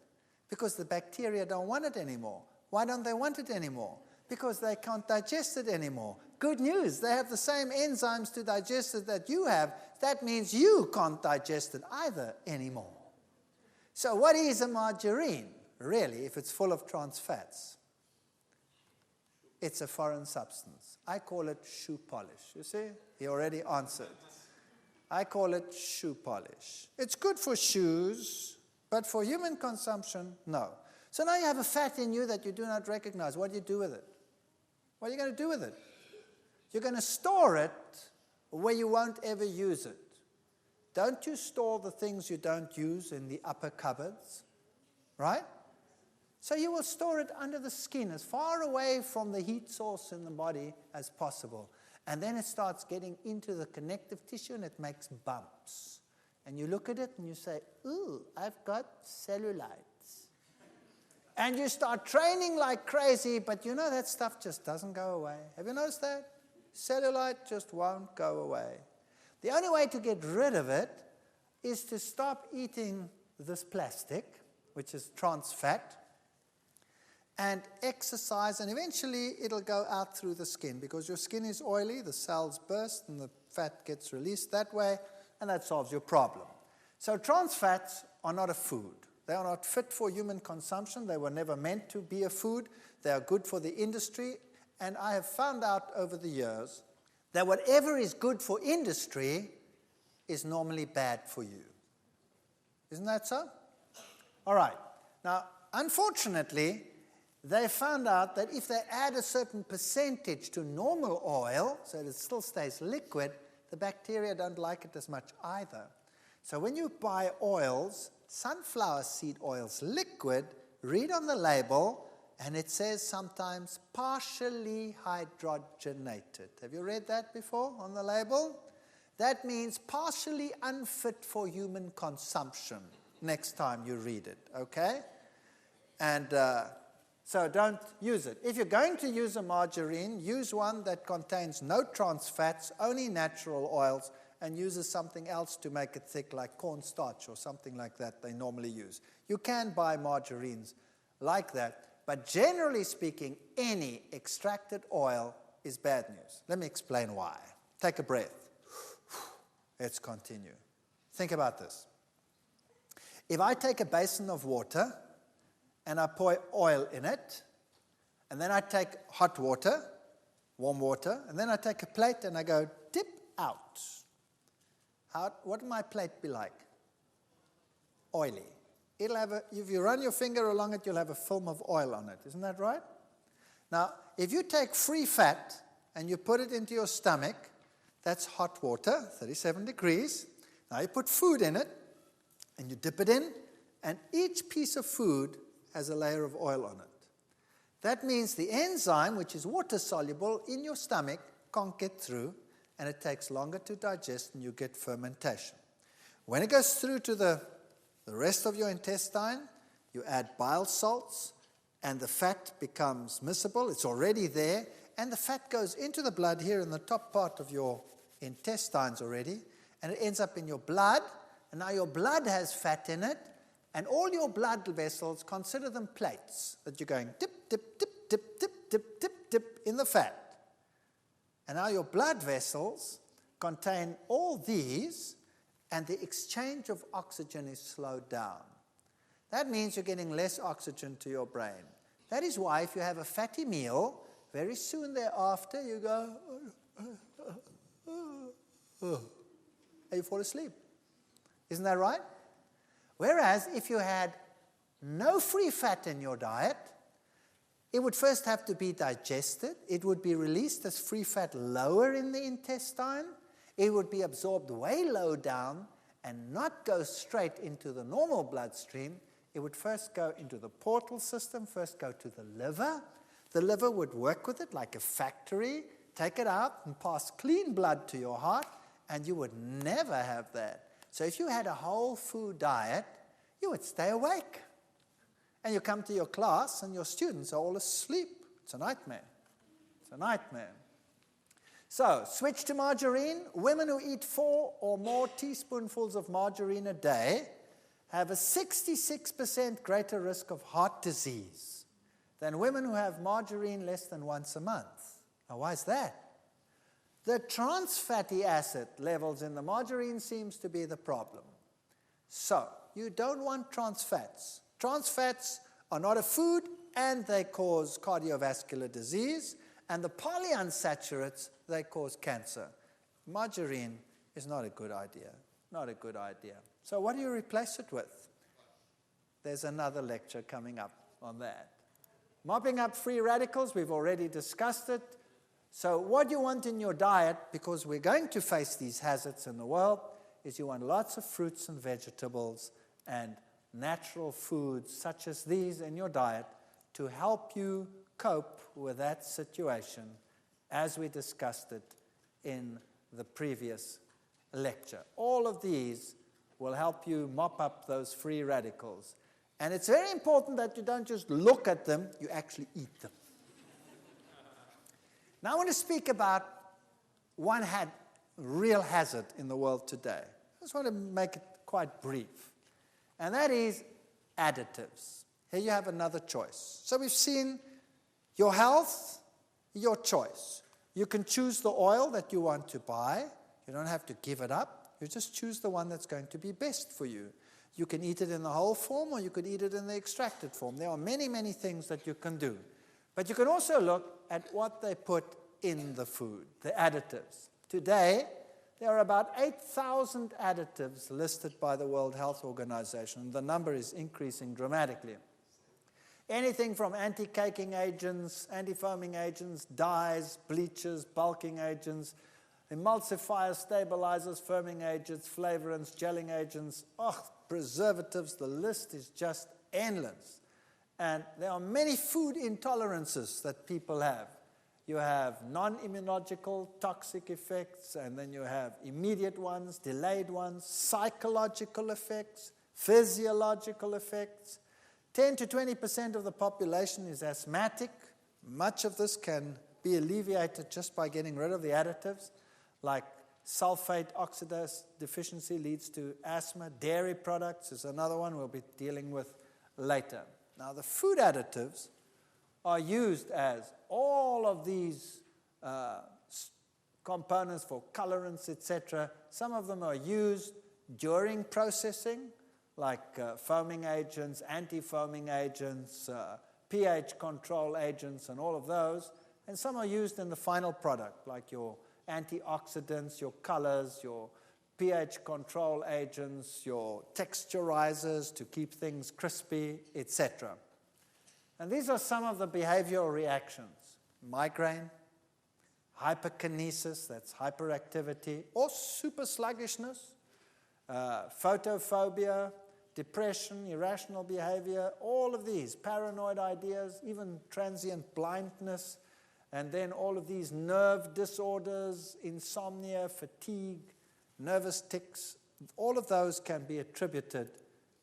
Because the bacteria don't want it anymore. Why don't they want it anymore? Because they can't digest it anymore. Good news, they have the same enzymes to digest it that you have. That means you can't digest it either anymore. So what is a margarine, really, if it's full of trans fats? It's a foreign substance. I call it shoe polish. You see? He already answered. I call it shoe polish. It's good for shoes, but for human consumption, no. So now you have a fat in you that you do not recognize. What do you do with it? What are you going to do with it? You're going to store it where you won't ever use it. Don't you store the things you don't use in the upper cupboards, right? So you will store it under the skin, as far away from the heat source in the body as possible. And then it starts getting into the connective tissue and it makes bumps. And you look at it and you say, ooh, I've got cellulites. And you start training like crazy, but you know that stuff just doesn't go away. Have you noticed that? Cellulite just won't go away. The only way to get rid of it is to stop eating this plastic, which is trans fat, and exercise, and eventually it'll go out through the skin because your skin is oily, the cells burst, and the fat gets released that way, and that solves your problem. So trans fats are not a food. They are not fit for human consumption. They were never meant to be a food. They are good for the industry, and I have found out over the years that whatever is good for industry is normally bad for you. Isn't that so? All right. Now, unfortunately, they found out that if they add a certain percentage to normal oil, so that it still stays liquid, the bacteria don't like it as much either. So when you buy oils, sunflower seed oils liquid, read on the label, and it says sometimes partially hydrogenated. Have you read that before on the label? That means partially unfit for human consumption next time you read it, okay? And so don't use it. If you're going to use a margarine, use one that contains no trans fats, only natural oils, and uses something else to make it thick, like cornstarch or something like that they normally use. You can buy margarines like that, but generally speaking, any extracted oil is bad news. Let me explain why. Take a breath. Let's continue. Think about this. If I take a basin of water and I pour oil in it, and then I take hot water, warm water, and then I take a plate and I go dip out. What will my plate be like? Oily. If you run your finger along it, you'll have a film of oil on it. Isn't that right? Now, if you take free fat and you put it into your stomach, that's hot water, 37 degrees. Now you put food in it, and you dip it in, and each piece of food has a layer of oil on it. That means the enzyme, which is water-soluble in your stomach, can't get through, and it takes longer to digest, and you get fermentation. When it goes through to the rest of your intestine, you add bile salts, and the fat becomes miscible. It's already there, and the fat goes into the blood here in the top part of your intestines already, and it ends up in your blood, and now your blood has fat in it, and all your blood vessels, consider them plates that you're going dip, dip, dip, dip, dip, dip, dip, dip in the fat. And now your blood vessels contain all these, and the exchange of oxygen is slowed down. That means you're getting less oxygen to your brain. That is why if you have a fatty meal, very soon thereafter you go, and you fall asleep. Isn't that right? Whereas if you had no free fat in your diet, it would first have to be digested. It would be released as free fat lower in the intestine. It would be absorbed way low down and not go straight into the normal bloodstream. It would first go into the portal system, first go to the liver. The liver would work with it like a factory, take it out and pass clean blood to your heart, and you would never have that. So if you had a whole food diet, you would stay awake. And you come to your class and your students are all asleep. It's a nightmare. It's a nightmare. So, switch to margarine. Women who eat 4 or more teaspoonfuls of margarine a day have a 66% greater risk of heart disease than women who have margarine less than once a month. Now, why is that? The trans fatty acid levels in the margarine seems to be the problem. So, you don't want trans fats. Trans fats are not a food, and they cause cardiovascular disease, and the polyunsaturates, they cause cancer. Margarine is not a good idea. Not a good idea. So what do you replace it with? There's another lecture coming up on that. Mopping up free radicals, we've already discussed it. So what you want in your diet, because we're going to face these hazards in the world, is you want lots of fruits and vegetables and natural foods such as these in your diet to help you cope with that situation as we discussed it in the previous lecture. All of these will help you mop up those free radicals. And it's very important that you don't just look at them, you actually eat them. Now I want to speak about one real hazard in the world today. I just want to make it quite brief. And that is additives. Here you have another choice. So we've seen your health, your choice. You can choose the oil that you want to buy. You don't have to give it up. You just choose the one that's going to be best for you. You can eat it in the whole form, or you could eat it in the extracted form. There are many, many things that you can do. But you can also look at what they put in the food, the additives. Today, there are about 8,000 additives listed by the World Health Organization. The number is increasing dramatically. Anything from anti-caking agents, anti-foaming agents, dyes, bleachers, bulking agents, emulsifiers, stabilizers, firming agents, flavorants, gelling agents, preservatives. The list is just endless. And there are many food intolerances that people have. You have non-immunological toxic effects, and then you have immediate ones, delayed ones, psychological effects, physiological effects. 10 to 20% of the population is asthmatic. Much of this can be alleviated just by getting rid of the additives, like Sulfate oxidase deficiency leads to asthma. Dairy products is another one we'll be dealing with later. Now, the food additives are used as all of these components for colorants, etc. Some of them are used during processing, like foaming agents, anti-foaming agents, pH control agents, and all of those. And some are used in the final product, like your antioxidants, your colors, your pH control agents, your texturizers to keep things crispy, etc. And these are some of the behavioral reactions. Migraine, hyperkinesis, that's hyperactivity, or super sluggishness, photophobia, depression, irrational behavior, all of these, paranoid ideas, even transient blindness, and then all of these nerve disorders, insomnia, fatigue, nervous tics, all of those can be attributed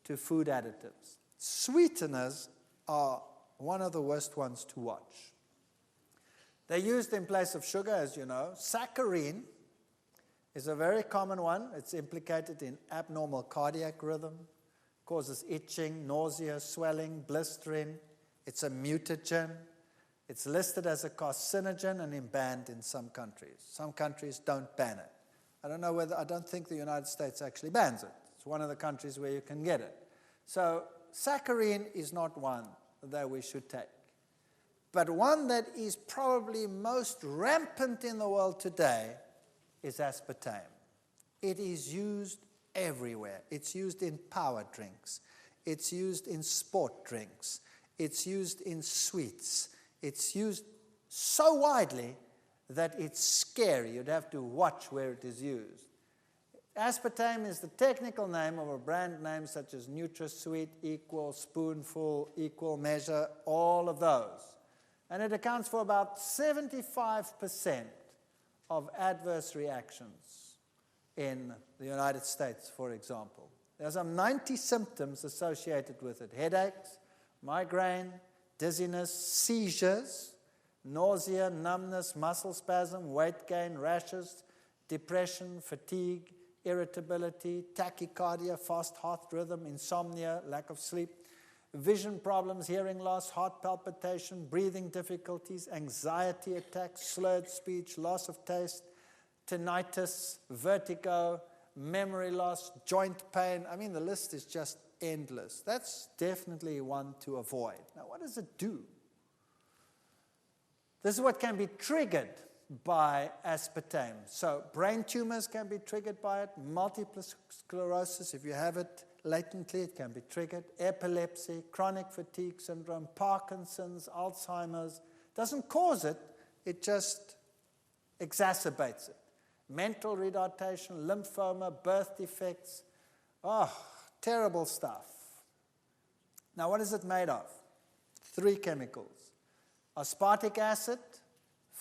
to food additives. Sweeteners are one of the worst ones to watch. They're used in place of sugar, as you know. Saccharin is a very common one. It's implicated in abnormal cardiac rhythm, causes itching, nausea, swelling, blistering. It's a mutagen. It's listed as a carcinogen and banned in some countries. Some countries don't ban it. I don't think the United States actually bans it. It's one of the countries where you can get it. So saccharin is not one that we should take. But one that is probably most rampant in the world today is aspartame. It is used everywhere. It's used in power drinks. It's used in sport drinks. It's used in sweets. It's used so widely that it's scary. You'd have to watch where it is used. Aspartame is the technical name of a brand name such as NutraSweet, Equal, Spoonful, Equal Measure, all of those. And it accounts for about 75% of adverse reactions in the United States, for example. There are some 90 symptoms associated with it: headaches, migraine, dizziness, seizures, nausea, numbness, muscle spasm, weight gain, rashes, depression, fatigue, irritability, tachycardia, fast heart rhythm, insomnia, lack of sleep, vision problems, hearing loss, heart palpitation, breathing difficulties, anxiety attacks, slurred speech, loss of taste, tinnitus, vertigo, memory loss, joint pain. I mean, the list is just endless. That's definitely one to avoid. Now, what does it do? This is what can be triggered by aspartame. So brain tumors can be triggered by it. Multiple sclerosis, if you have it latently, it can be triggered. Epilepsy, chronic fatigue syndrome, Parkinson's, Alzheimer's. Doesn't cause it, it just exacerbates it. Mental retardation, lymphoma, birth defects. Oh, terrible stuff. Now, what is it made of? 3 chemicals: aspartic acid,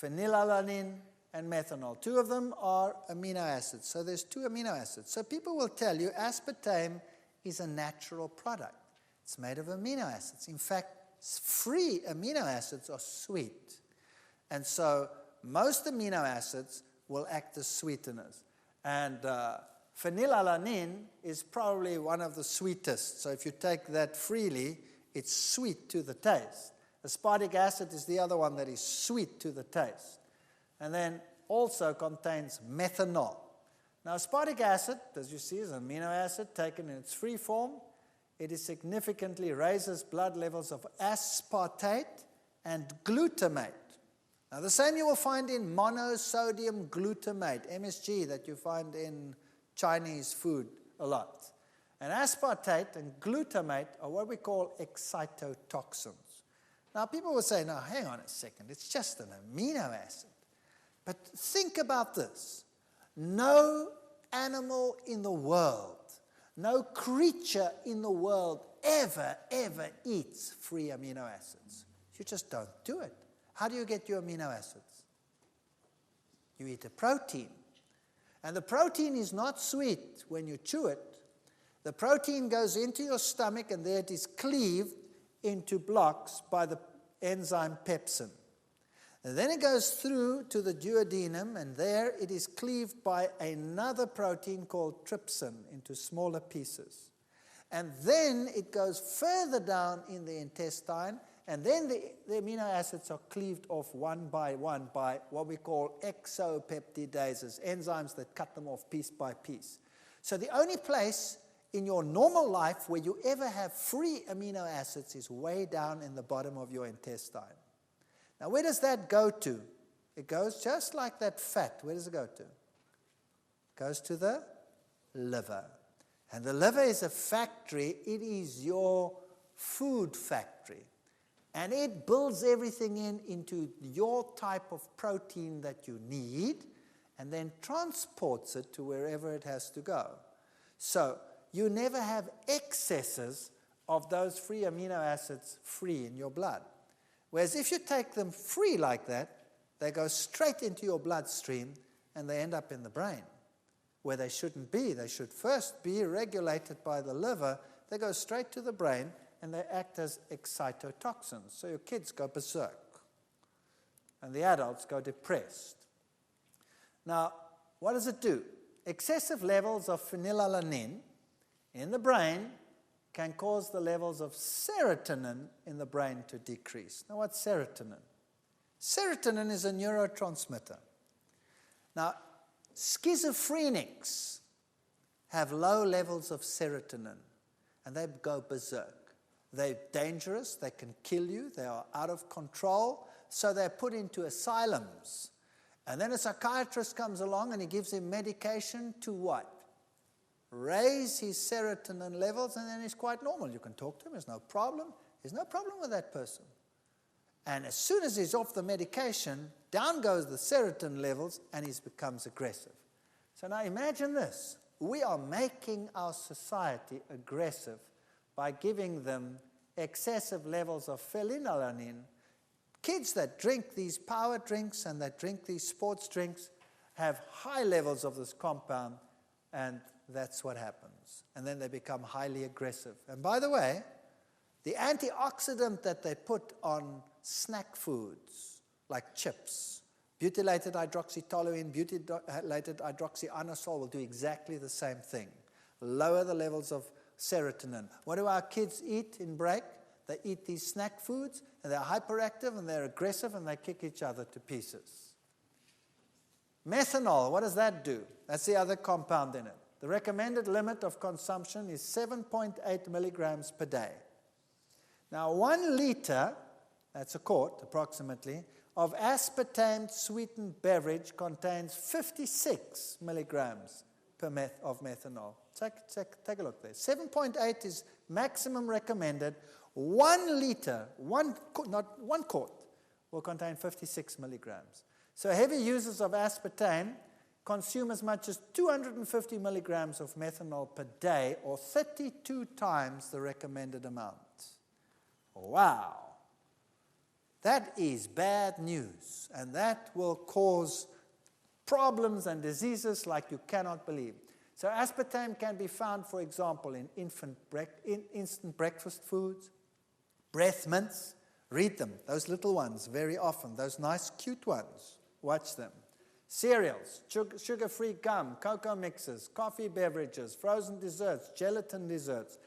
phenylalanine, and methanol. 2 of them are amino acids. So there's 2 amino acids. So people will tell you aspartame is a natural product. It's made of amino acids. In fact, free amino acids are sweet. And so most amino acids will act as sweeteners. And phenylalanine is probably one of the sweetest. So if you take that freely, it's sweet to the taste. Aspartic acid is the other one that is sweet to the taste. And then also contains methanol. Now, aspartic acid, as you see, is an amino acid taken in its free form. It significantly raises blood levels of aspartate and glutamate. Now, the same you will find in monosodium glutamate, MSG, that you find in Chinese food a lot. And aspartate and glutamate are what we call excitotoxins. Now, people will say, no, hang on a second, it's just an amino acid. But think about this. No animal in the world, no creature in the world ever eats free amino acids. You just don't do it. How do you get your amino acids? You eat a protein. And the protein is not sweet when you chew it. The protein goes into your stomach and there it is cleaved into blocks by the enzyme pepsin. And then it goes through to the duodenum, and there it is cleaved by another protein called trypsin into smaller pieces. And then it goes further down in the intestine, and then the amino acids are cleaved off one by one by what we call exopeptidases, enzymes that cut them off piece by piece. So the only place in your normal life where you ever have free amino acids is way down in the bottom of your intestine. Now, where does that go to? It goes just like that fat. Where does it go to? It goes to the liver. And the liver is a factory. It is your food factory. And it builds everything into your type of protein that you need and then transports it to wherever it has to go. So you never have excesses of those free amino acids free in your blood. Whereas if you take them free like that, they go straight into your bloodstream and they end up in the brain, where they shouldn't be. They should first be regulated by the liver. They go straight to the brain and they act as excitotoxins. So your kids go berserk and the adults go depressed. Now, what does it do? Excessive levels of phenylalanine in the brain can cause the levels of serotonin in the brain to decrease. Now, what's serotonin? Serotonin is a neurotransmitter. Now, schizophrenics have low levels of serotonin, and they go berserk. They're dangerous, they can kill you, they are out of control, so they're put into asylums. And then a psychiatrist comes along and he gives him medication to what? Raise his serotonin levels, and then he's quite normal. You can talk to him, there's no problem. There's no problem with that person. And as soon as he's off the medication, down goes the serotonin levels, and he becomes aggressive. So now imagine this. We are making our society aggressive by giving them excessive levels of phenylalanine. Kids that drink these power drinks and that drink these sports drinks have high levels of this compound, and that's what happens. And then they become highly aggressive. And by the way, the antioxidant that they put on snack foods, like chips, butylated hydroxytoluene, butylated hydroxyanisole will do exactly the same thing. Lower the levels of serotonin. What do our kids eat in break? They eat these snack foods, and they're hyperactive, and they're aggressive, and they kick each other to pieces. Methanol, what does that do? That's the other compound in it. The recommended limit of consumption is 7.8 milligrams per day. Now, 1 liter, that's a quart approximately, of aspartame sweetened beverage contains 56 milligrams of methanol. Take a look there. 7.8 is maximum recommended. 1 liter, not 1 quart, will contain 56 milligrams. So heavy users of aspartame consume as much as 250 milligrams of methanol per day, or 32 times the recommended amount. Wow. That is bad news, and that will cause problems and diseases like you cannot believe. So aspartame can be found, for example, in instant breakfast foods, breath mints. Read them, those little ones, very often, those nice, cute ones. Watch them. Cereals, sugar-free gum, cocoa mixes, coffee beverages, frozen desserts, gelatin desserts,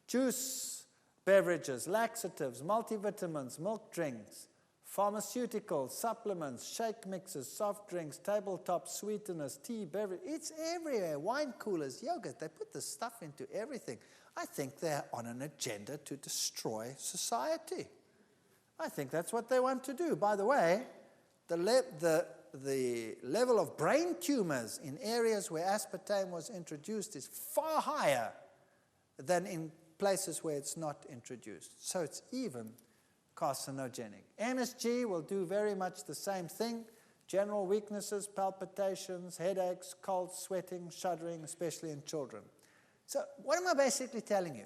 juice beverages, laxatives, multivitamins, milk drinks, pharmaceuticals, supplements, shake mixes, soft drinks, tabletop sweeteners, tea, beverage. It's everywhere. Wine coolers, yogurt. They put this stuff into everything. I think they're on an agenda to destroy society. I think that's what they want to do. By the way, the level of brain tumors in areas where aspartame was introduced is far higher than in places where it's not introduced. So it's even carcinogenic. MSG will do very much the same thing. General weaknesses, palpitations, headaches, cold sweating, shuddering, especially in children. So what am I basically telling you?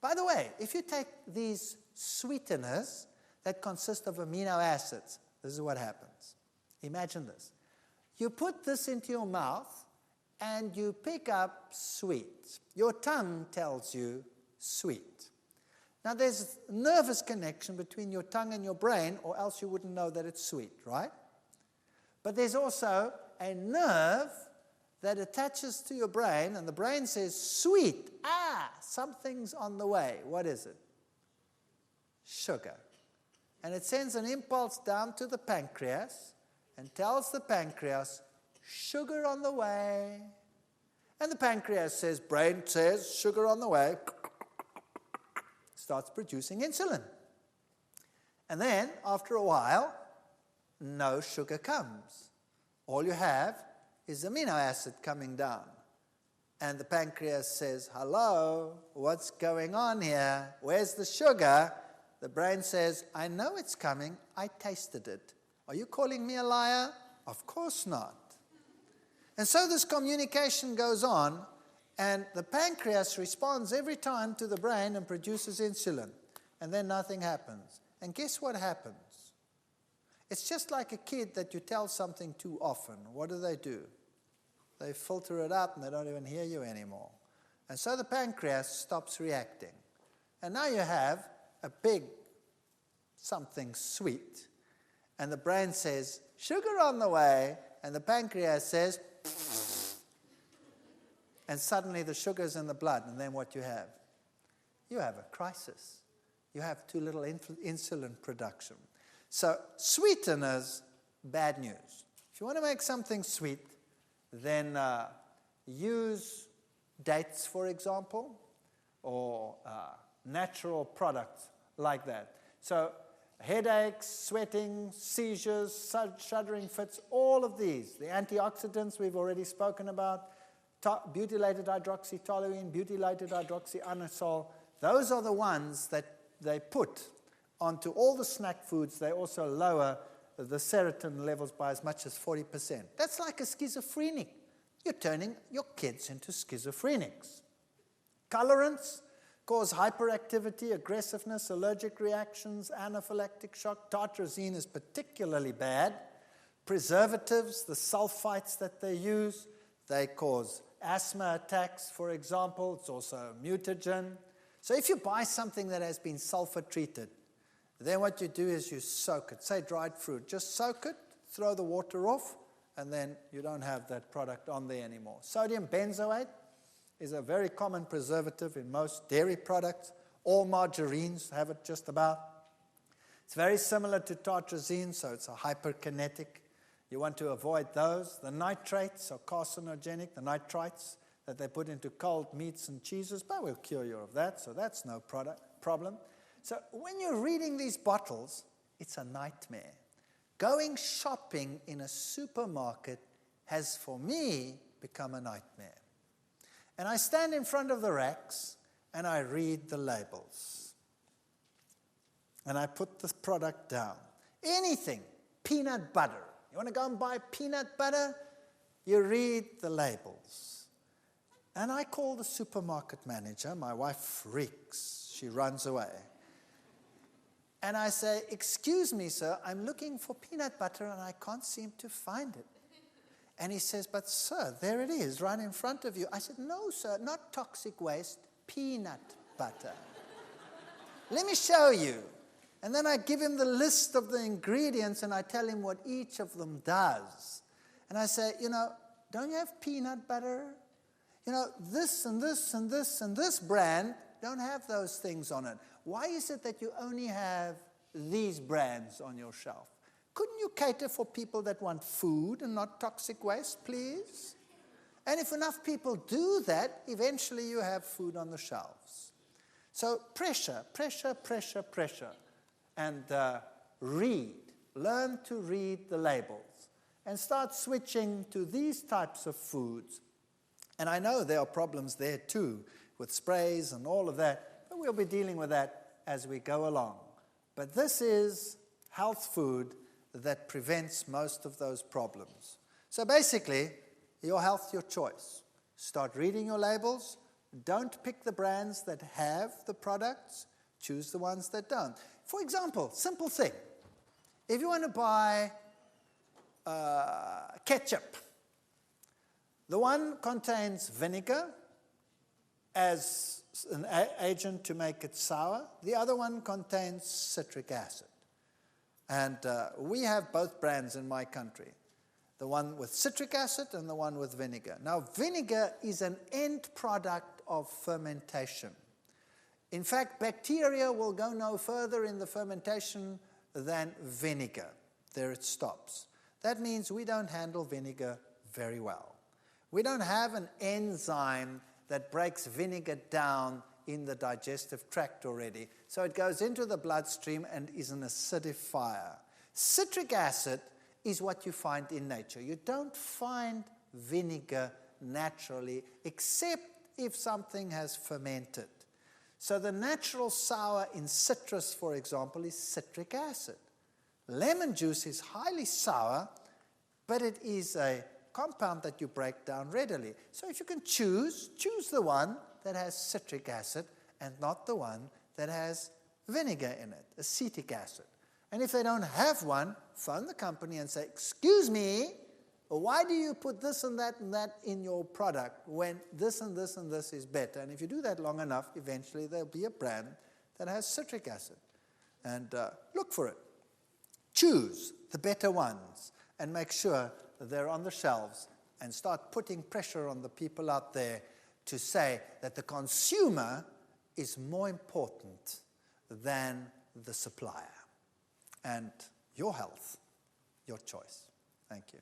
By the way, if you take these sweeteners that consist of amino acids, this is what happens. Imagine this. You put this into your mouth and you pick up sweet. Your tongue tells you sweet. Now, there's a nervous connection between your tongue and your brain, or else you wouldn't know that it's sweet, right? But there's also a nerve that attaches to your brain, and the brain says, sweet, something's on the way. What is it? Sugar. And it sends an impulse down to the pancreas and tells the pancreas, sugar on the way. And the pancreas says, brain says, sugar on the way. Starts producing insulin. And then, after a while, no sugar comes. All you have is amino acid coming down. And the pancreas says, hello, what's going on here? Where's the sugar? The brain says, I know it's coming. I tasted it. Are you calling me a liar? Of course not. And so this communication goes on, and the pancreas responds every time to the brain and produces insulin. And then nothing happens. And guess what happens? It's just like a kid that you tell something too often. What do? They filter it out and they don't even hear you anymore. And so the pancreas stops reacting. And now you have a big something sweet. And the brain says, sugar on the way. And the pancreas says, and suddenly the sugar's in the blood. And then what you have? You have a crisis. You have too little insulin production. So sweeteners, bad news. If you want to make something sweet, then use dates, for example, or natural products like that. So headaches, sweating, seizures, shuddering fits, all of these. The antioxidants we've already spoken about, butylated hydroxytoluene, butylated hydroxyanisole, those are the ones that they put onto all the snack foods. They also lower the serotonin levels by as much as 40%. That's like a schizophrenic. You're turning your kids into schizophrenics. Colorants cause hyperactivity, aggressiveness, allergic reactions, anaphylactic shock. Tartrazine is particularly bad. Preservatives, the sulfites that they use, they cause asthma attacks, for example. It's also a mutagen. So if you buy something that has been sulfur treated, then what you do is you soak it. Say dried fruit. Just soak it, throw the water off, and then you don't have that product on there anymore. Sodium benzoate is a very common preservative in most dairy products. All margarines have it just about. It's very similar to tartrazine, so it's a hyperkinetic. You want to avoid those. The nitrates are carcinogenic, the nitrites that they put into cold meats and cheeses, but we'll cure you of that, so that's no problem. So when you're reading these bottles, it's a nightmare. Going shopping in a supermarket has, for me, become a nightmare. And I stand in front of the racks and I read the labels. And I put the product down. Anything, peanut butter. You want to go and buy peanut butter? You read the labels. And I call the supermarket manager. My wife freaks. She runs away. And I say, excuse me, sir, I'm looking for peanut butter and I can't seem to find it. And he says, but sir, there it is, right in front of you. I said, no, sir, not toxic waste, peanut butter. Let me show you. And then I give him the list of the ingredients and I tell him what each of them does. And I say, don't you have peanut butter? This and this and this and this brand don't have those things on it. Why is it that you only have these brands on your shelf? Couldn't you cater for people that want food and not toxic waste, please? And if enough people do that, eventually you have food on the shelves. So pressure. And learn to read the labels. And start switching to these types of foods. And I know there are problems there too, with sprays and all of that. But we'll be dealing with that as we go along. But this is health food that prevents most of those problems. So basically, your health, your choice. Start reading your labels. Don't pick the brands that have the products. Choose the ones that don't. For example, simple thing. If you want to buy ketchup, the one contains vinegar as an agent to make it sour. The other one contains citric acid. And we have both brands in my country, the one with citric acid and the one with vinegar. Now, vinegar is an end product of fermentation. In fact, bacteria will go no further in the fermentation than vinegar. There it stops. That means we don't handle vinegar very well. We don't have an enzyme that breaks vinegar down in the digestive tract already. So it goes into the bloodstream and is an acidifier. Citric acid is what you find in nature. You don't find vinegar naturally, except if something has fermented. So the natural sour in citrus, for example, is citric acid. Lemon juice is highly sour, but it is a compound that you break down readily. So if you can choose the one that has citric acid and not the one that has vinegar in it, acetic acid. And if they don't have one, phone the company and say, excuse me, why do you put this and that in your product when this and this and this is better? And if you do that long enough, eventually there'll be a brand that has citric acid. And look for it. Choose the better ones and make sure that they're on the shelves, and start putting pressure on the people out there to say that the consumer is more important than the supplier. And your health, your choice. Thank you.